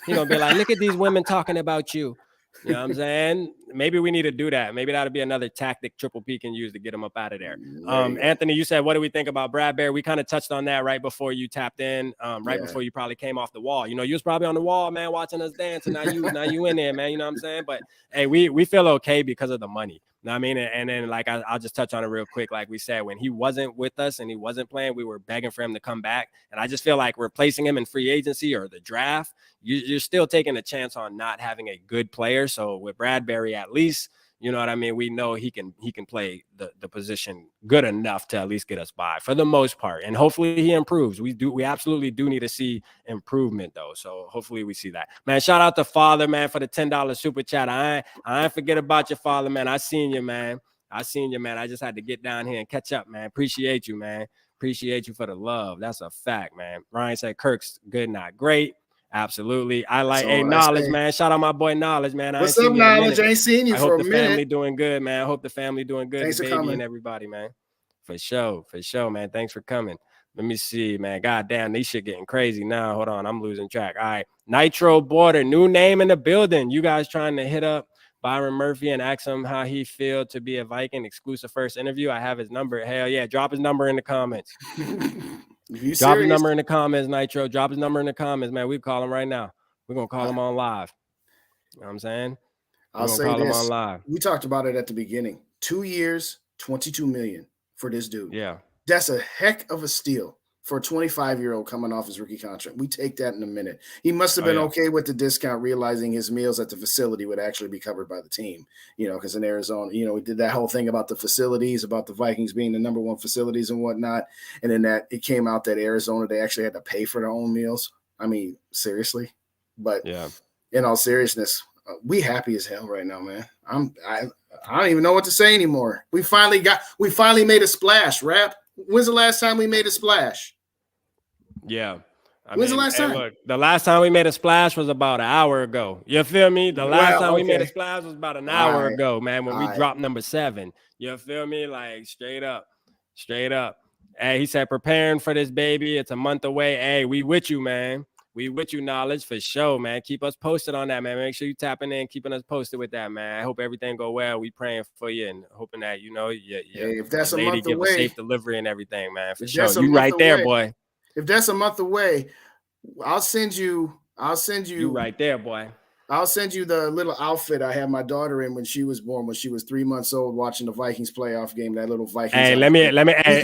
He gonna be like, look at these women talking about you. You know what I'm saying? Maybe we need to do that. Maybe that'll be another tactic Triple P can use to get him up out of there. Anthony, you said, what do we think about Bradbury? We kind of touched on that right before you tapped in, before you probably came off the wall. You know, you was probably on the wall, man, watching us dance, and now you in there, man. You know what I'm saying? But hey, we feel okay because of the money. You know what I mean? And then like I'll just touch on it real quick. Like we said, when he wasn't with us and he wasn't playing, we were begging for him to come back. And I just feel like replacing him in free agency or the draft, you're still taking a chance on not having a good player. So with Bradbury, at least, you know what I mean? We know he can play the position good enough to at least get us by for the most part. And hopefully he improves. We absolutely do need to see improvement though. So hopefully we see that. Man, shout out to Father, man, for the $10 super chat. I ain't forget about your Father, man. I seen you, man. I just had to get down here and catch up, man. Appreciate you, man. Appreciate you for the love. That's a fact, man. Ryan said Kirk's good, not great. Absolutely. I like Knowledge, man. Shout out my boy Knowledge, man. What's up, Knowledge? I ain't seen you for a minute. I hope the family doing good, man. I hope the family doing good. Thanks the for baby coming. And everybody, man. For sure, man. Thanks for coming. Let me see, man. God damn, these shit getting crazy now. Hold on, I'm losing track. All right. Nitro Border, new name in the building. You guys trying to hit up Byron Murphy and ask him how he feel to be a Viking? Exclusive first interview. I have his number. Hell yeah. Drop his number in the comments. Drop his number in the comments, Nitro. Drop his number in the comments, man. We call him right now. We're going to call him on live. You know what I'm saying? I'll say this. Him on live. We talked about it at the beginning. 2 years, $22 million for this dude. Yeah. That's a heck of a steal for a 25-year-old coming off his rookie contract. We take that in a minute. He must have been okay with the discount, realizing his meals at the facility would actually be covered by the team, you know, because in Arizona, you know, we did that whole thing about the facilities, about the Vikings being the number one facilities and whatnot. And then that it came out that Arizona, they actually had to pay for their own meals. I mean, seriously. But yeah, in all seriousness, we happy as hell right now, man. I don't even know what to say anymore. We finally made a splash, Rap. When's the last time we made a splash? Yeah. When's the last time? Look, the last time we made a splash was about an hour ago. You feel me? The last time we made a splash was about an hour ago, man, when we dropped number 7. You feel me? Like straight up. Hey, he said, preparing for this baby. It's a month away. Hey, we with you, man. We with you, Knowledge, for sure, man. Keep us posted on that, man. Make sure you tapping in, keeping us posted with that, man. I hope everything go well. We praying for you and hoping that, you know, if that's a month give away, a safe delivery and everything, man. For sure. You right there, boy. If that's a month away, I'll send you. You right there, boy. I'll send you the little outfit I had my daughter in when she was born, when she was 3 months old, watching the Vikings playoff game. That little Vikings. Hey,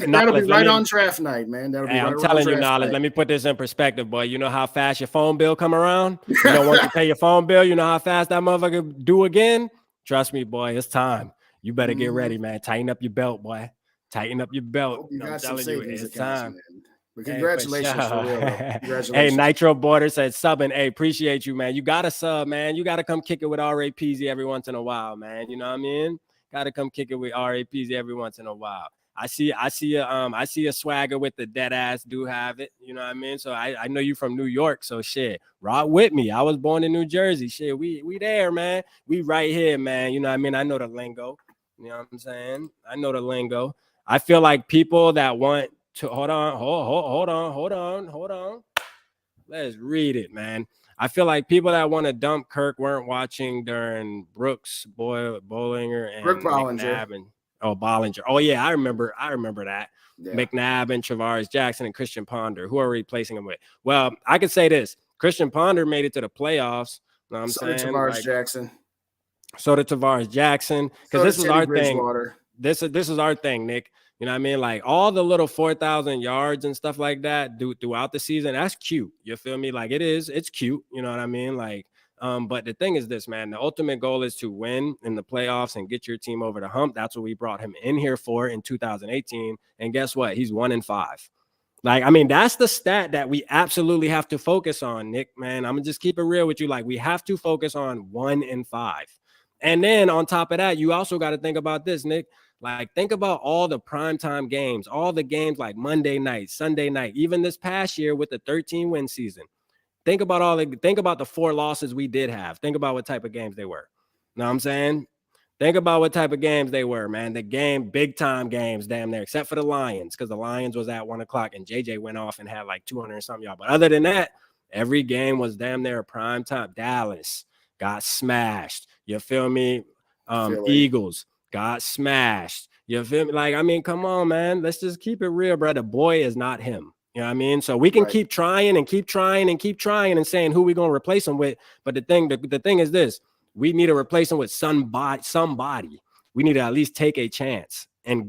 that'll be right on draft night, man. That'll be right. I'm telling you, Knowledge. Let me put this in perspective, boy. You know how fast your phone bill come around. You know, once you pay your phone bill, you know how fast that motherfucker do again. Trust me, boy. It's time. You better get ready, man. Tighten up your belt, boy. Tighten up your belt. I'm telling you, it's time. Man. But congratulations for real. Congratulations. Hey, Nitro Border said subbing. Hey, appreciate you, man. You got to sub, man. You got to come kick it with R.A.P.Z. every once in a while, man. You know what I mean? Got to come kick it with R.A.P.Z. every once in a while. I see a swagger with the dead ass do have it. You know what I mean? So I know you from New York. So shit, rock with me. I was born in New Jersey. Shit, we there, man. We right here, man. You know what I mean? I know the lingo. You know what I'm saying? I know the lingo. I feel like people that want to hold on. Let's read it, man. I feel like people that want to dump Kirk weren't watching during Brooks, Bollinger, and McNabb and Bollinger. Oh yeah, I remember that. Yeah. McNabb and Travaris Jackson and Christian Ponder. Who are we replacing him with? Well, I could say this: Christian Ponder made it to the playoffs. You know what I'm saying? Travaris Jackson. So did Travaris Jackson, because this is our thing. This is our thing, Nick. You know what I mean? Like all the little 4,000 yards and stuff like that throughout the season, that's cute. You feel me? Like it's cute. You know what I mean? Like, but the thing is this, man, the ultimate goal is to win in the playoffs and get your team over the hump. That's what we brought him in here for in 2018. And guess what? He's 1-5. Like, I mean, that's the stat that we absolutely have to focus on, Nick, man. I'm gonna just keep it real with you. Like, we have to focus on 1-5. And then on top of that, you also got to think about this, Nick. Like, think about all the primetime games, all the games like Monday night, Sunday night, even this past year with the 13-win season. Think about the 4 losses we did have. Think about what type of games they were. Know what I'm saying? Think about what type of games they were, man. The big time games, damn near, except for the Lions, because the Lions was at 1 o'clock and JJ went off and had like 200 and something y'all. But other than that, every game was damn near prime time. Dallas got smashed. You feel me? Eagles got smashed. You feel me? Like, I mean, come on, man. Let's just keep it real, bro. The boy is not him. You know what I mean? So we can keep trying and keep trying and keep trying and saying who we going to replace him with. But the thing is this. We need to replace him with somebody. We need to at least take a chance and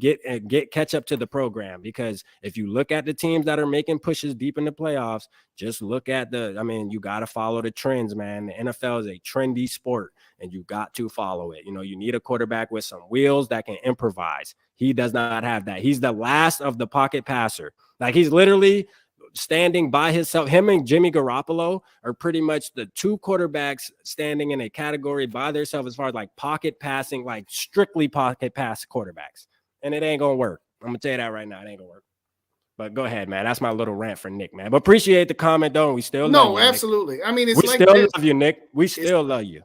catch up to the program, because if you look at the teams that are making pushes deep in the playoffs, just look at you got to follow the trends, man. The NFL is a trendy sport and you got to follow it. You know, you need a quarterback with some wheels that can improvise. He does not have that. He's the last of the pocket passer. Like, he's literally standing by himself. Him and Jimmy Garoppolo are pretty much the two quarterbacks standing in a category by themselves as far as like pocket passing, like strictly pocket pass quarterbacks. And it ain't gonna work. I'm gonna tell you that right now. It ain't gonna work. But go ahead, man. That's my little rant for Nick, man. But appreciate the comment, though. We still love you. No, absolutely. Nick. I mean, we like still love you, Nick. We still love you.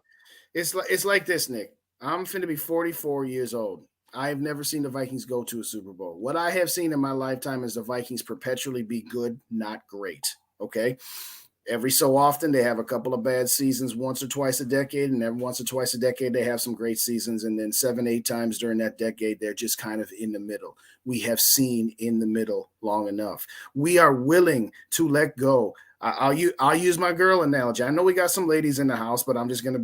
It's like this, Nick. I'm finna be 44 years old. I've never seen the Vikings go to a Super Bowl. What I have seen in my lifetime is the Vikings perpetually be good, not great. Okay. Every so often they have a couple of bad seasons once or twice a decade, and every once or twice a decade they have some great seasons, and then 7-8 times during that decade they're just kind of in the middle. We have seen in the middle long enough. We are willing to let go. I'll use my girl analogy. I know we got some ladies in the house, but I'm just gonna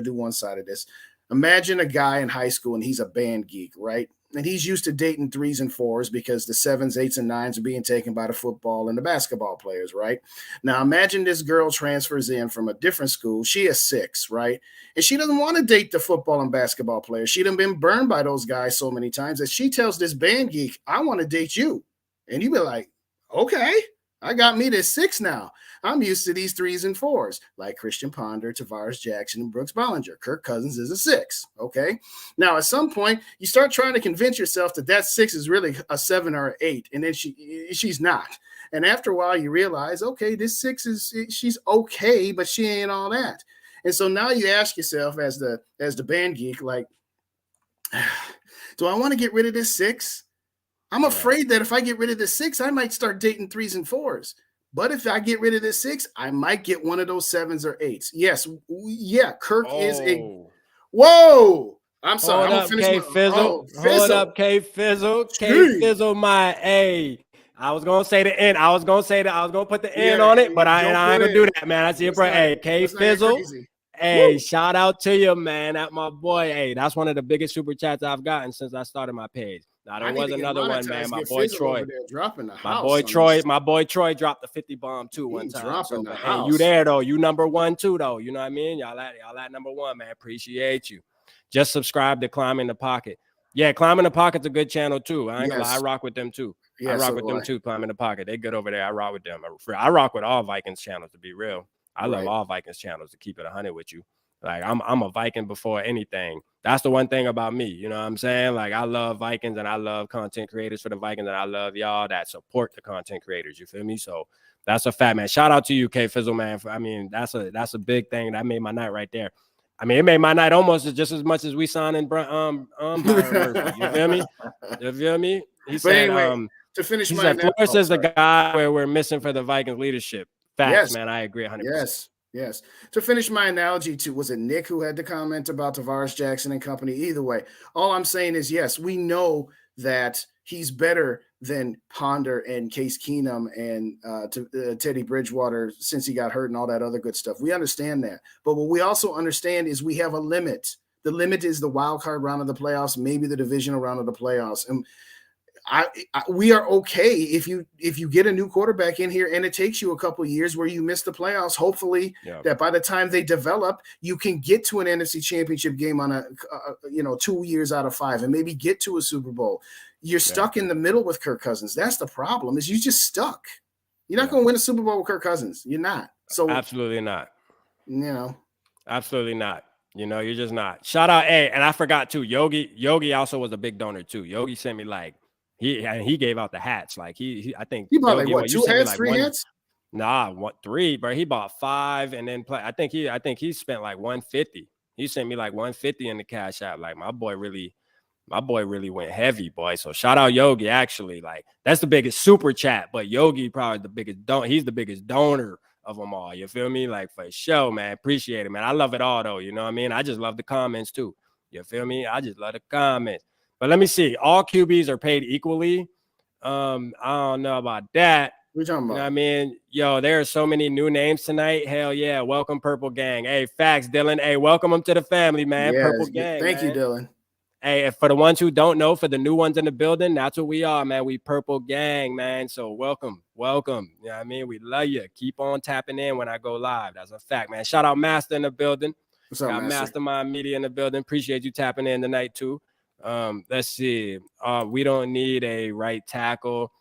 do one side of this. Imagine a guy in high school and he's a band geek, right? And he's used to dating 3s and 4s because the 7s, 8s, and 9s are being taken by the football and the basketball players, right? Now imagine this girl transfers in from a different school. She is 6, right? And she doesn't want to date the football and basketball players. She done been burned by those guys so many times that she tells this band geek, I want to date you. And you be like, okay, I got me this 6 now. I'm used to these 3s and 4s, like Christian Ponder, Tavares Jackson, and Brooks Bollinger. Kirk Cousins is a 6, okay? Now, at some point, you start trying to convince yourself that 6 is really a 7 or an 8, and then she's not. And after a while, you realize, okay, this 6 she's okay, but she ain't all that. And so now you ask yourself, as the band geek, like, do I want to get rid of this 6? I'm afraid that if I get rid of this 6, I might start dating 3s and 4s. But if I get rid of this 6, I might get one of those 7s or 8s. Yes, yeah, Kirk is a – whoa! I'm sorry. Hold up, K-Fizzle. Hold up, K-Fizzle. K-Fizzle, my A. I was going to say the N. I was going to put the N on it, but I ain't going to do that, man. I see it, bro. Hey, K-Fizzle. Hey, shout out to you, man. That my boy. Hey, that's one of the biggest super chats I've gotten since I started my page. Now there was another one, man. My boy Troy. My boy Troy dropped the 50 bomb too one time. So, hey, you there though? You number 1 too though. You know what I mean? Y'all at number 1, man. Appreciate you. Just subscribe to Climb in the Pocket. Yeah, Climb in the Pocket's a good channel too. I ain't gonna lie, I rock with them too. I rock with them too. Climb in the Pocket. They good over there. I rock with them. I rock with all Vikings channels, to be real. I love all Vikings channels, to keep it 100 with you. Like, I'm a Viking before anything. That's the one thing about me. You know what I'm saying? Like, I love Vikings and I love content creators for the Vikings, and I love y'all that support the content creators. You feel me? So that's a fact, man. Shout out to you, K-Fizzle, man. I mean, that's a big thing. That made my night right there. I mean, it made my night almost just as much as we signing Byron Murphy. You feel me? You feel me? He said, anyway, to finish, he said Flores is the guy where we're missing for the Vikings leadership. Facts, man. I agree 100%. Yes. To finish my analogy to, was it Nick who had the comment about Tavares Jackson and company? Either way, all I'm saying is, yes, we know that he's better than Ponder and Case Keenum and Teddy Bridgewater since he got hurt and all that other good stuff. We understand that. But what we also understand is we have a limit. The limit is the wild card round of the playoffs, maybe the divisional round of the playoffs. And we are okay if you get a new quarterback in here and it takes you a couple of years where you miss the playoffs. Hopefully that by the time they develop, you can get to an NFC Championship game on 2 years out of 5 and maybe get to a Super Bowl. You're stuck in the middle with Kirk Cousins. That's the problem, is you just stuck. You're not going to win a Super Bowl with Kirk Cousins. You're not. So absolutely not. Absolutely not. You're just not. Shout out, and I forgot too. Yogi also was a big donor too. Yogi sent me like. He gave out the hats. Like I think he bought like 2 hats, 3 hats. Nah, 3, bro. He bought 5 and then play. I think he spent like 150. He sent me like 150 in the Cash App. Like my boy really went heavy, boy. So shout out Yogi. Actually, like that's the biggest super chat, but Yogi probably the biggest he's the biggest donor of them all. You feel me? Like for sure, man. Appreciate it, man. I love it all though. You know what I mean? I just love the comments too. You feel me? I just love the comments. But let me see. All QBs are paid equally. I don't know about that. What you talking about? You know what I mean? Yo, there are so many new names tonight. Hell yeah. Welcome, Purple Gang. Hey, facts, Dylan. Hey, welcome them to the family, man. Yes. Purple Gang. Thank you, Dylan. Hey, for the ones who don't know, for the new ones in the building, that's what we are, man. We Purple Gang, man. So welcome. You know what I mean? We love you. Keep on tapping in when I go live. That's a fact, man. Shout out Master in the building. What's up, Got Master? Mastermind Media in the building. Appreciate you tapping in tonight, too. Let's see. We don't need a right tackle.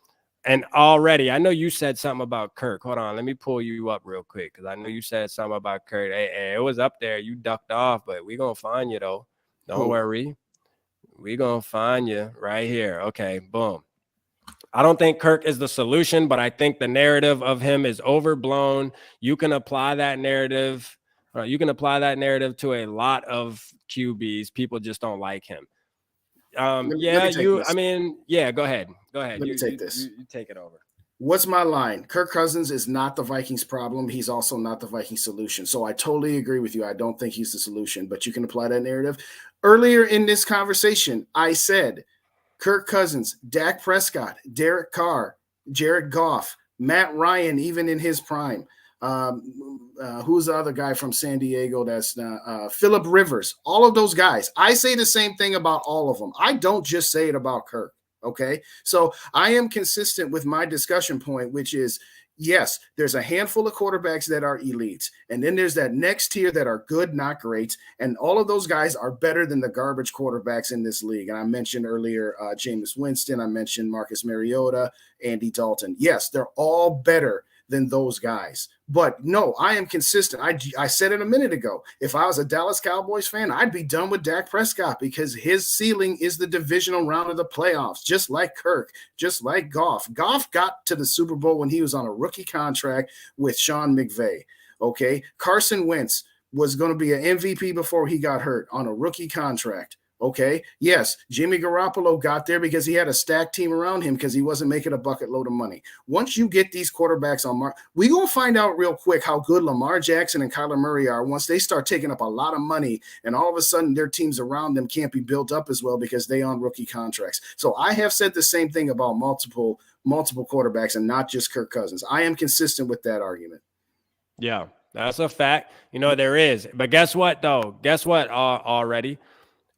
And already, I know you said something about Kirk. Hold on. Let me pull you up real quick because I know you said something about Kirk. Hey, it was up there. You ducked off, but we're going to find you, though. Don't worry. We're going to find you right here. Okay, boom. I don't think Kirk is the solution, but I think the narrative of him is overblown. You can apply that narrative. You can apply that narrative to a lot of QBs. People just don't like him. Go ahead. Let me take this. You take it over. What's my line? Kirk Cousins is not the Vikings problem. He's also not the Vikings solution. So I totally agree with you. I don't think he's the solution, but you can apply that narrative. Earlier in this conversation, I said Kirk Cousins, Dak Prescott, Derek Carr, Jared Goff, Matt Ryan, even in his prime. Who's the other guy from San Diego? That's Phillip Rivers. All of those guys. I say the same thing about all of them. I don't just say it about Kirk. Okay. So I am consistent with my discussion point, which is, yes, there's a handful of quarterbacks that are elites. And then there's that next tier that are good, not great. And all of those guys are better than the garbage quarterbacks in this league. And I mentioned earlier, Jameis Winston. I mentioned Marcus Mariota, Andy Dalton. Yes, they're all better than those guys. But no, I am consistent. I said it a minute ago. If I was a Dallas Cowboys fan, I'd be done with Dak Prescott because his ceiling is the divisional round of the playoffs, just like Kirk, just like Goff. Goff got to the Super Bowl when he was on a rookie contract with Sean McVay. Okay. Carson Wentz was going to be an MVP before he got hurt on a rookie contract. Okay. Yes. Jimmy Garoppolo got there because he had a stacked team around him because he wasn't making a bucket load of money. Once you get these quarterbacks on we're going to find out real quick how good Lamar Jackson and Kyler Murray are once they start taking up a lot of money and all of a sudden their teams around them can't be built up as well because they on rookie contracts. So I have said the same thing about multiple quarterbacks and not just Kirk Cousins. I am consistent with that argument. Yeah, that's a fact. You know, there is. But guess what, though? Guess what already?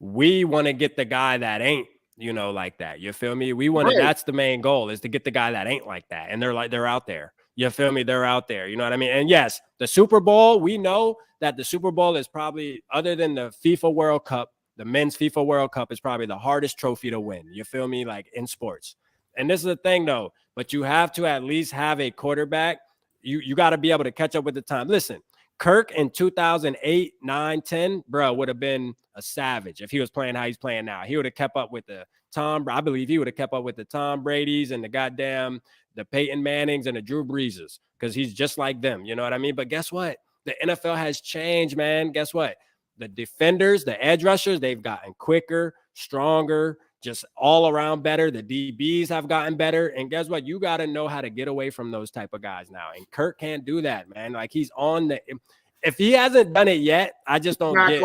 We want to get the guy that ain't, like that. You feel me? We want to, that's the main goal is to get the guy that ain't like that. And they're out there. You feel me? They're out there. You know what I mean? And yes, the Super Bowl, we know that the Super Bowl is probably, other than the FIFA World Cup, the men's FIFA World Cup is probably the hardest trophy to win. You feel me? Like in sports. And this is the thing though, but you have to at least have a quarterback. You got to be able to catch up with the time. Listen, Kirk in 2008, 9, 10, bro, would have been a savage if he was playing how he's playing now. He would have kept up with I believe he would have kept up with the Tom Brady's and the Peyton Mannings and the Drew Breeses because he's just like them. You know what I mean? But guess what? The NFL has changed, man. Guess what? The defenders, the edge rushers, they've gotten quicker, stronger, just all around better. The DBs have gotten better. And guess what? You got to know how to get away from those type of guys now. And Kirk can't do that, man. Like he's on if he hasn't done it yet, I just don't get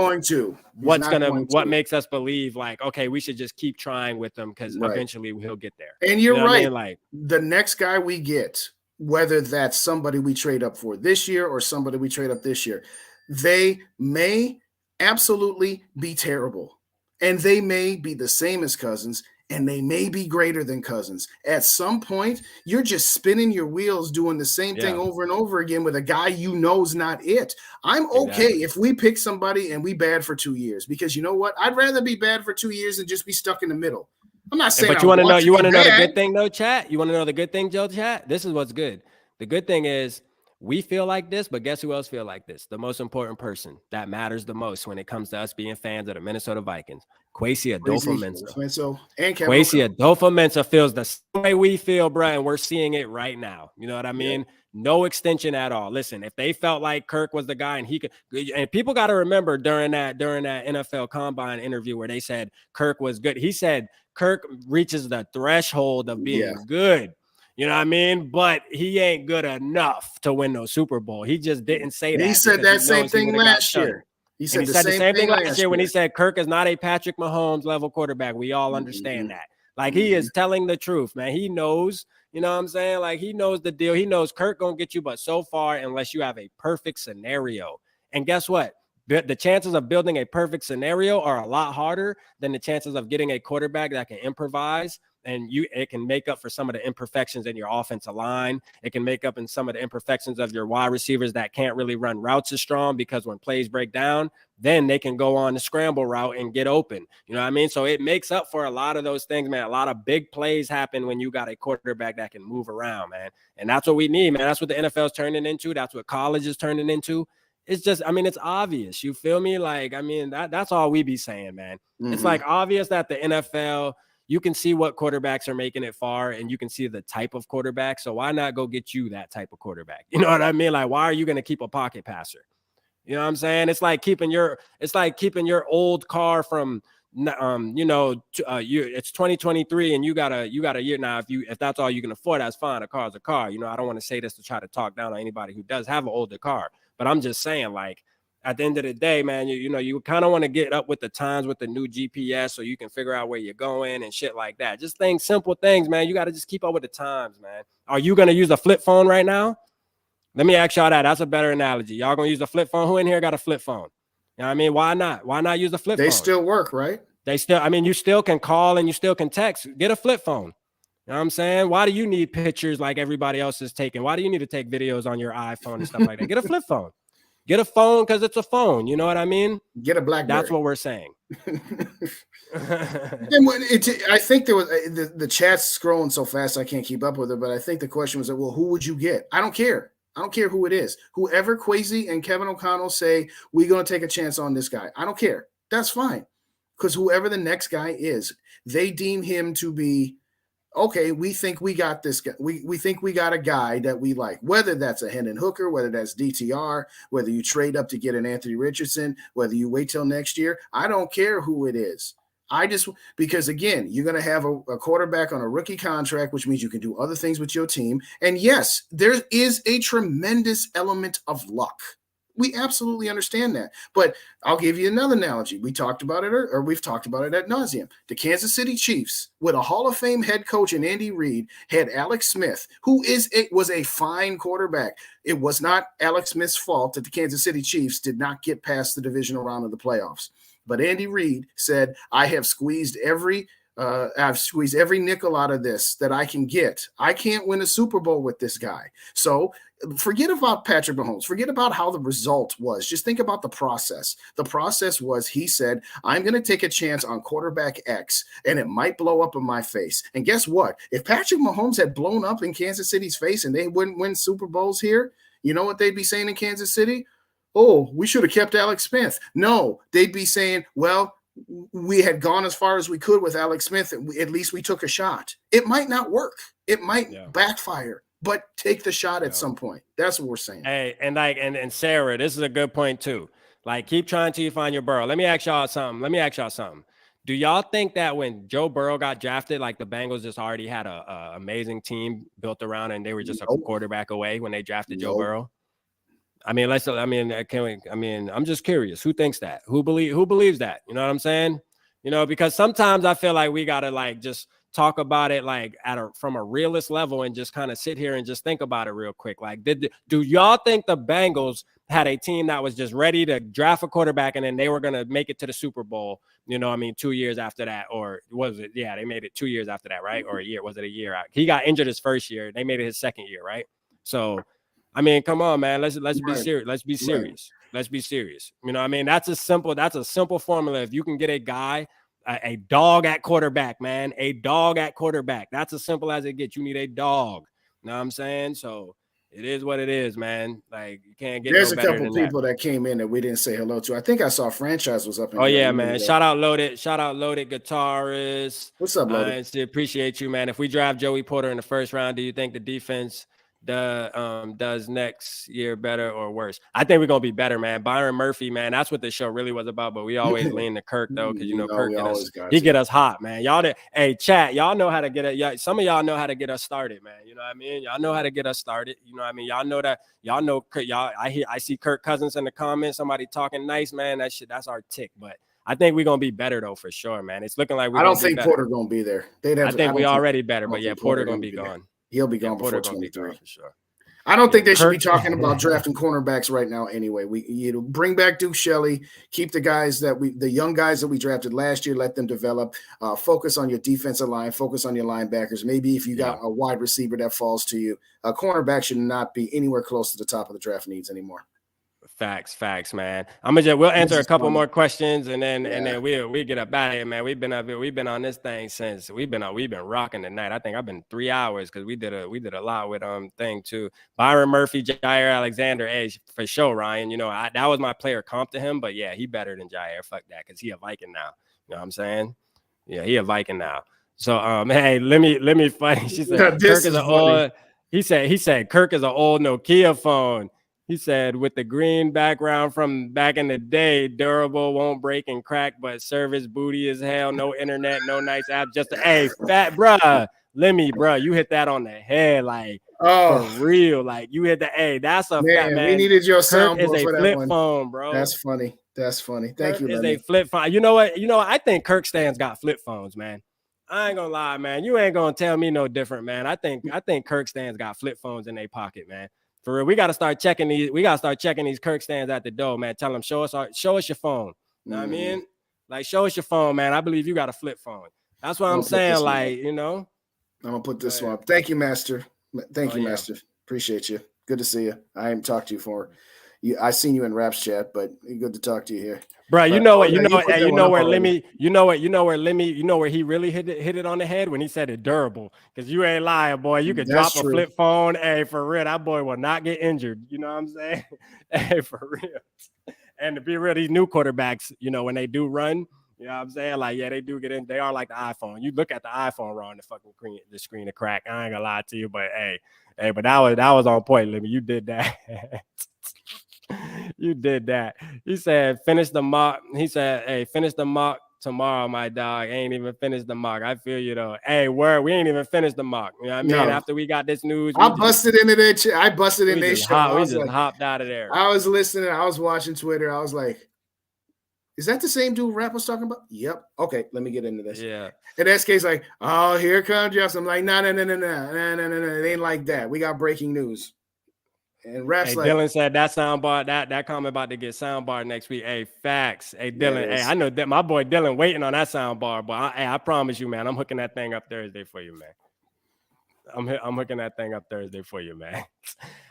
what makes us believe like, okay, we should just keep trying with him because eventually he'll get there. And you're right. I mean? Like the next guy we get, whether that's somebody we trade up for this year or somebody we trade up this year, they may absolutely be terrible. And they may be the same as Cousins, and they may be greater than Cousins. At some point, you're just spinning your wheels doing the same thing over and over again with a guy you know's not it. I'm okay if we pick somebody and we bad for 2 years because you know what? I'd rather be bad for 2 years than just be stuck in the middle. I'm not saying. But you want to know? You want to know the good thing, though, chat? You want to know the good thing, Joe? Chat. This is what's good. The good thing is we feel like this, but guess who else feel like this? The most important person that matters the most when it comes to us being fans of the Minnesota Vikings. KWESI Adolfo-Mensah. And Kevin KWESI O'Connell. Adolfo-Mensah feels the same way we feel, bro, and we're seeing it right now. You know what I mean? Yeah. No extension at all. Listen, if they felt like Kirk was the guy and he could, and people got to remember during that NFL Combine interview where they said Kirk was good, he said Kirk reaches the threshold of being good. You know what I mean? But he ain't good enough to win no Super Bowl. He just didn't say that. He said that same thing last year. He said the same thing last year when he said Kirk is not a Patrick Mahomes level quarterback. We all understand that. Like, he is telling the truth, man. He knows, you know what I'm saying? Like, he knows the deal. He knows Kirk gonna get you, but so far, unless you have a perfect scenario. And guess what? The chances of building a perfect scenario are a lot harder than the chances of getting a quarterback that can improvise. And it can make up for some of the imperfections in your offensive line. It can make up in some of the imperfections of your wide receivers that can't really run routes as strong, because when plays break down, then they can go on the scramble route and get open. You know what I mean? So it makes up for a lot of those things, man. A lot of big plays happen when you got a quarterback that can move around, man. And that's what we need, man. That's what the NFL is turning into. That's what college is turning into. It's just, I mean, it's obvious. You feel me? Like, I mean, that's all we be saying, man. It's like obvious that the NFL, you can see what quarterbacks are making it far, and you can see the type of quarterback. So why not go get you that type of quarterback? You know what I mean? Like, why are you going to keep a pocket passer? You know what I'm saying? It's like keeping your old car from, it's 2023 and you got a year now. If that's all you can afford, that's fine. A car's a car. You know, I don't want to say this to try to talk down on anybody who does have an older car, but I'm just saying, like, at the end of the day, man, you kind of want to get up with the times with the new GPS so you can figure out where you're going and shit like that. Just simple things, man. You got to just keep up with the times, man. Are you going to use a flip phone right now? Let me ask y'all that. That's a better analogy. Y'all going to use a flip phone? Who in here got a flip phone? You know what I mean? Why not? Why not use a flip phone? They still work, right? You still can call and you still can text. Get a flip phone. You know what I'm saying? Why do you need pictures like everybody else is taking? Why do you need to take videos on your iPhone and stuff like that? Get a flip phone. Get a phone because it's a phone. You know what I mean? Get a BlackBerry. That's what we're saying. I think there was the chat's scrolling so fast I can't keep up with it. But I think the question was, well, who would you get? I don't care. I don't care who it is. Whoever KWESI and Kevin O'Connell say, we're going to take a chance on this guy. I don't care. That's fine. Because whoever the next guy is, they deem him to be, okay, we think we got this guy. We think we got a guy that we like, whether that's a Hendon Hooker, whether that's DTR, whether you trade up to get an Anthony Richardson, whether you wait till next year. I don't care who it is. Because again, you're going to have a quarterback on a rookie contract, which means you can do other things with your team. And yes, there is a tremendous element of luck. We absolutely understand that. But I'll give you another analogy. We talked about it, or we've talked about it ad nauseum. The Kansas City Chiefs, with a Hall of Fame head coach in Andy Reid, had Alex Smith, who was a fine quarterback. It was not Alex Smith's fault that the Kansas City Chiefs did not get past the divisional round of the playoffs. But Andy Reid said, I have squeezed every nickel out of this that I can get. I can't win a Super Bowl with this guy. So forget about Patrick Mahomes. Forget about how the result was. Just think about the process. The process was, he said, I'm going to take a chance on quarterback X, and it might blow up in my face. And guess what? If Patrick Mahomes had blown up in Kansas City's face and they wouldn't win Super Bowls here, you know what they'd be saying in Kansas City? Oh, we should have kept Alex Smith. No, they'd be saying, well, we had gone as far as we could with Alex Smith. At least we took a shot. It might not work. It might backfire, but take the shot at some point. That's what we're saying. Hey, and Sarah, this is a good point too. Like, keep trying till you find your Burrow. Let me ask y'all something. Do y'all think that when Joe Burrow got drafted, like, the Bengals just already had a amazing team built around and they were just a quarterback away when they drafted Joe Burrow? I'm just curious. Who thinks that? Who believes that? You know what I'm saying? You know, because sometimes I feel like we gotta like just talk about it like from a realist level and just kind of sit here and just think about it real quick. Like, do y'all think the Bengals had a team that was just ready to draft a quarterback and then they were gonna make it to the Super Bowl? You know, 2 years after that, or was it? Yeah, they made it 2 years after that, right? Or a year? Was it a year out? He got injured his first year. They made it his second year, right? So, come on, man. Let's be serious. Let's be serious. Let's be serious. You know what I mean? That's a simple formula. If you can get a guy, a dog at quarterback, man, a dog at quarterback. That's as simple as it gets. You need a dog. You know what I'm saying? So, it is what it is, man. Like you can't get. There's no a better couple than people that came in that we didn't say hello to. I think I saw Franchise was up in Oh here. yeah, man. Shout out Loaded Guitarist. What's up, Loaded? I still appreciate you, man. If we draft Joey Porter in the first round, do you think the defense does next year better or worse? I think we're gonna be better, man. Byron Murphy, man. That's what the show really was about. But we always lean to Kirk though, because Kirk get us hot, man. Hey, chat, y'all know how to get it. Some of y'all know how to get us started, man. You know what I mean? Y'all know how to get us started. You know what I mean? Y'all know that. Y'all know y'all. I see Kirk Cousins in the comments. Somebody talking nice, man. That's our tick. But I think we're gonna be better though, for sure, man. It's looking like I don't think Porter gonna be there. I think we already better, but yeah, Porter gonna be gone. He'll be gone before 23 for sure. I don't think they should be talking about drafting cornerbacks right now. Anyway, we bring back Duke Shelley, keep the young guys that we drafted last year, let them develop. Focus on your defensive line, focus on your linebackers. Maybe if you got a wide receiver that falls to you, a cornerback should not be anywhere close to the top of the draft needs anymore. Facts, man. We'll answer a couple more questions and then we'll get up out of here, man. We've been on this thing since we've been rocking tonight. I think I've been 3 hours because we did a lot with thing too. Byron Murphy, Jair Alexander, hey, for sure, Ryan. That was my player comp to him, but yeah, he better than Jair. Fuck that, because he a Viking now. You know what I'm saying? Yeah, he a Viking now. So hey, let me funny. She said Kirk is an old. He said Kirk is an old Nokia phone. He said, with the green background from back in the day, durable, won't break and crack, but service booty as hell. No internet, no nice app. Just hey, fat bruh, Lemmy, bruh, you hit that on the head, like for real. Like you hit the that's a fat man. We needed your soundboard for that flip phone, bro. That's funny. Thank you, Lemmy. Is a flip phone. You know what? I think Kirk Stands got flip phones, man. I ain't gonna lie, man. You ain't gonna tell me no different, man. I think Kirk Stands got flip phones in their pocket, man. For real, we got to start checking these. We got to start checking these Kirk Stands at the door, man. Tell them, show us your phone. You know what I mean? Like, show us your phone, man. I believe you got a flip phone. That's what I'm saying. Like, I'm gonna put this one up. Thank you, Master. Thank you, Master. Appreciate you. Good to see you. I haven't talked to you for. I seen you in Raps chat, but good to talk to you here. Bro, you know where Lemmy, where he really hit it on the head when he said it durable. Because you ain't lying, boy. You could drop a flip phone. Hey, for real, that boy will not get injured. You know what I'm saying? Hey, for real. And to be real, these new quarterbacks, when they do run, you know what I'm saying? Like, yeah, they do get in. They are like the iPhone. You look at the iPhone wrong, the screen to crack. I ain't gonna lie to you, but but that was on point, Lemmy. You did that. You did that. He said, finish the mock. He said, hey, finish the mock tomorrow, my dog. Ain't even finished the mock. I feel you, though. Hey, we ain't even finished the mock. You know what I mean? No. After we got this news. I busted into that. I busted in their show. We just hopped out of there. I was listening. I was watching Twitter. I was like, is that the same dude Rap was talking about? Yep. Okay, let me get into this. Yeah. And SK's like, oh, here comes Jeff. I'm like, no. It ain't like that. We got breaking news. And Rap's like, Dylan said that soundbar, that comment about to get soundbar next week. Hey, facts. Hey, Dylan. Hey, I know that my boy Dylan waiting on that soundbar, but I promise you, man, I'm hooking that thing up Thursday for you, man. I'm hooking that thing up Thursday for you, man.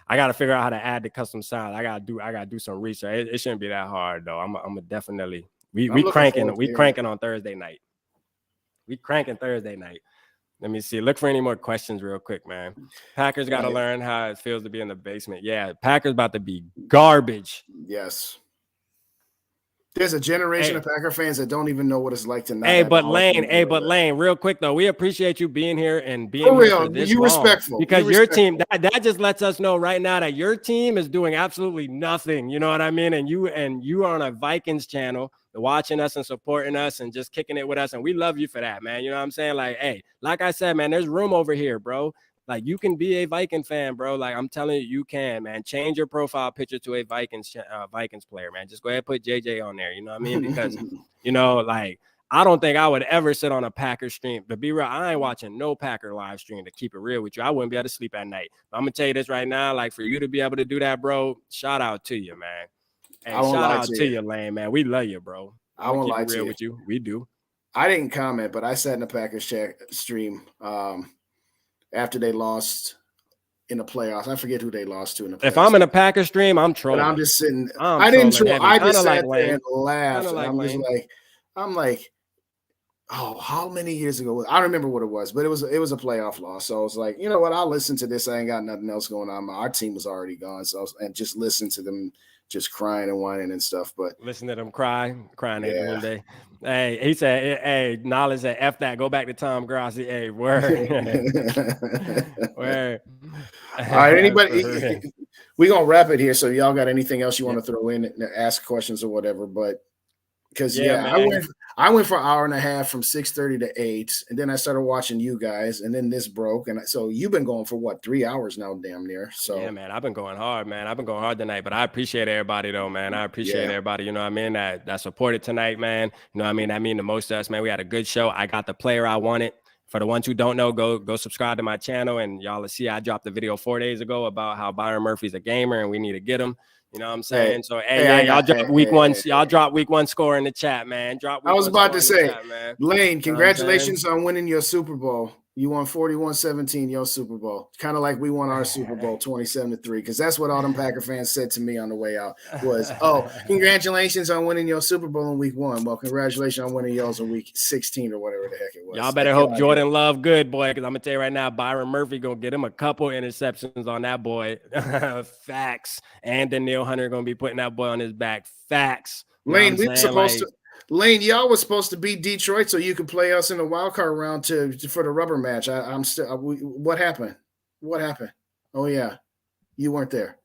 I got to figure out how to add the custom sound. I gotta do some research. It shouldn't be that hard though. I'm definitely we cranking on Thursday night. We cranking Thursday night. Let me see. Look for any more questions real quick, man. Packers got to learn how it feels to be in the basement. Yeah, Packers about to be garbage. Yes. There's a generation of Packer fans that don't even know what it's like to not. But Lane, real quick though, we appreciate you being here and being for real. You respectful because your team that just lets us know right now that your team is doing absolutely nothing. You know what I mean? And you are on a Vikings channel, watching us and supporting us and just kicking it with us, and we love you for that, man. You know what I'm saying? Like, hey, like I said, man, there's room over here, bro. Like, you can be a Viking fan, bro. Like, I'm telling you, you can, man. Change your profile picture to a Vikings player, man. Just go ahead and put JJ on there. You know what I mean? Because, like, I don't think I would ever sit on a Packer stream. To be real, I ain't watching no Packer live stream, to keep it real with you. I wouldn't be able to sleep at night. But I'm going to tell you this right now. Like, for you to be able to do that, bro, shout out to you, man. Hey, shout out to you, Lane, man. We love you, bro. I won't lie to you. With you. We do. I didn't comment, but I sat in the Packers stream after they lost in the playoffs. I forget who they lost to in the playoffs. If I'm in a Packers stream, I'm trolling. But I'm just sitting. I didn't troll. I just sat there and laughed. I'm like, Oh, how many years ago? I don't remember what it was, but it was a playoff loss. So I was like, you know what? I'll listen to this. I ain't got nothing else going on. Our team was already gone, and just listen to them just crying and whining and stuff. But listen to them crying yeah. at one day. Hey, he said, "Hey, Knowledge said, F that. Go back to Tom Grossi. Hey, word, word." All right, anybody? We're gonna wrap it here. So y'all got anything else you want to throw in, ask questions or whatever? But because I went for an hour and a half from 6:30 to 8, and then I started watching you guys, and then this broke, and so you've been going for what, 3 hours now, damn near. So yeah, man, I've been going hard, man. I've been going hard tonight, but I appreciate everybody though, man. I appreciate everybody, you know what I mean, that supported tonight, man. You know what I mean? That mean the most to us, man. We had a good show. I got the player I wanted. For the ones who don't know, go subscribe to my channel, and y'all will see I dropped a video 4 days ago about how Byron Murphy's a gamer and we need to get him. You know what I'm saying? Y'all drop week one. Y'all drop week one score in the chat, man. I was about to say, Lane, congratulations on winning your Super Bowl. You won 41-17 your Super Bowl. Kind of like we won our Super Bowl 27-3, because that's what all them Packer fans said to me on the way out was, oh, congratulations on winning your Super Bowl in week 1. Well, congratulations on winning yours in week 16 or whatever the heck it was. Y'all better hope Jordan Love good, boy, because I'm going to tell you right now, Byron Murphy going to get him a couple interceptions on that boy. Facts. And Daniil Hunter going to be putting that boy on his back. Facts. Lane, we were supposed to. Lane, y'all was supposed to beat Detroit so you could play us in the wild card round for the rubber match. I'm still. What happened? What happened? Oh yeah, you weren't there.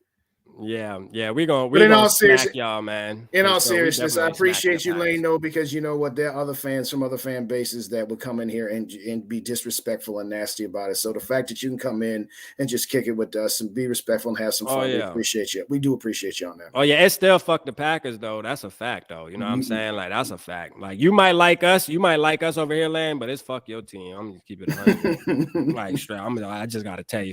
Yeah, we're gonna smack y'all, man. In all seriousness, I appreciate you, Lane, though, because you know what, there are other fans from other fan bases that would come in here and be disrespectful and nasty about it. So the fact that you can come in and just kick it with us and be respectful and have some fun, we appreciate you. We do appreciate you on that. Oh yeah, it still fuck the Packers though. That's a fact though. You know what I'm saying? Like that's a fact. Like you might like us over here, Lane, but it's fuck your team. I'm just keeping it like straight. I just gotta tell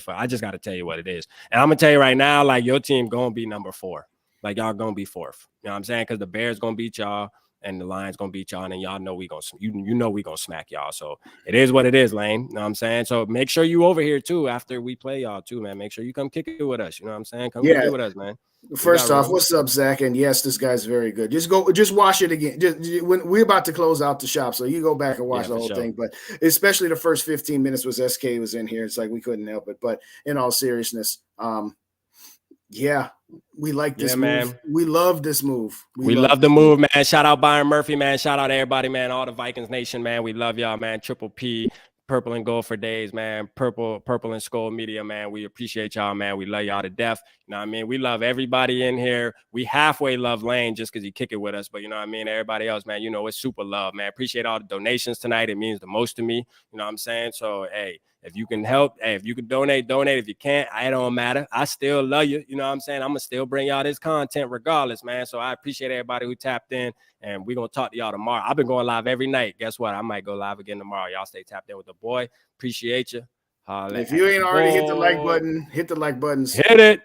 you what it is, and I'm gonna tell you right now, like your team gonna be number 4. Like y'all gonna be 4th. You know what I'm saying? Because the Bears gonna beat y'all and the Lions gonna beat y'all, and y'all know we gonna we gonna smack y'all. So it is what it is, Lane. You know what I'm saying? So make sure you over here too after we play y'all too, man. Make sure you come kick it with us. You know what I'm saying? Come kick it with us, man. First off, what's up, Zach? And yes, this guy's very good. Just watch it again. When we're about to close out the shop, so you go back and watch the whole thing. But especially the first 15 minutes was SK was in here. It's like we couldn't help it. But in all seriousness, we like this move. Man. We love this move. We love the move, man. Shout out Byron Murphy, man. Shout out everybody, man. All the Vikings Nation, man. We love y'all, man. Triple P, Purple and Gold for days, man. Purple and SKOL'd Media, man. We appreciate y'all, man. We love y'all to death. You know what I mean? We love everybody in here. We halfway love Lane just because he kick it with us. But you know what I mean? Everybody else, man, you know, it's super love, man. Appreciate all the donations tonight. It means the most to me. You know what I'm saying? So, hey, if you can help, hey, if you can donate. If you can't, it don't matter. I still love you. You know what I'm saying? I'm going to still bring y'all this content regardless, man. So I appreciate everybody who tapped in, and we're going to talk to y'all tomorrow. I've been going live every night. Guess what? I might go live again tomorrow. Y'all stay tapped in with the boy. Appreciate you. If you ain't already hit the like button, hit the like buttons. Hit it.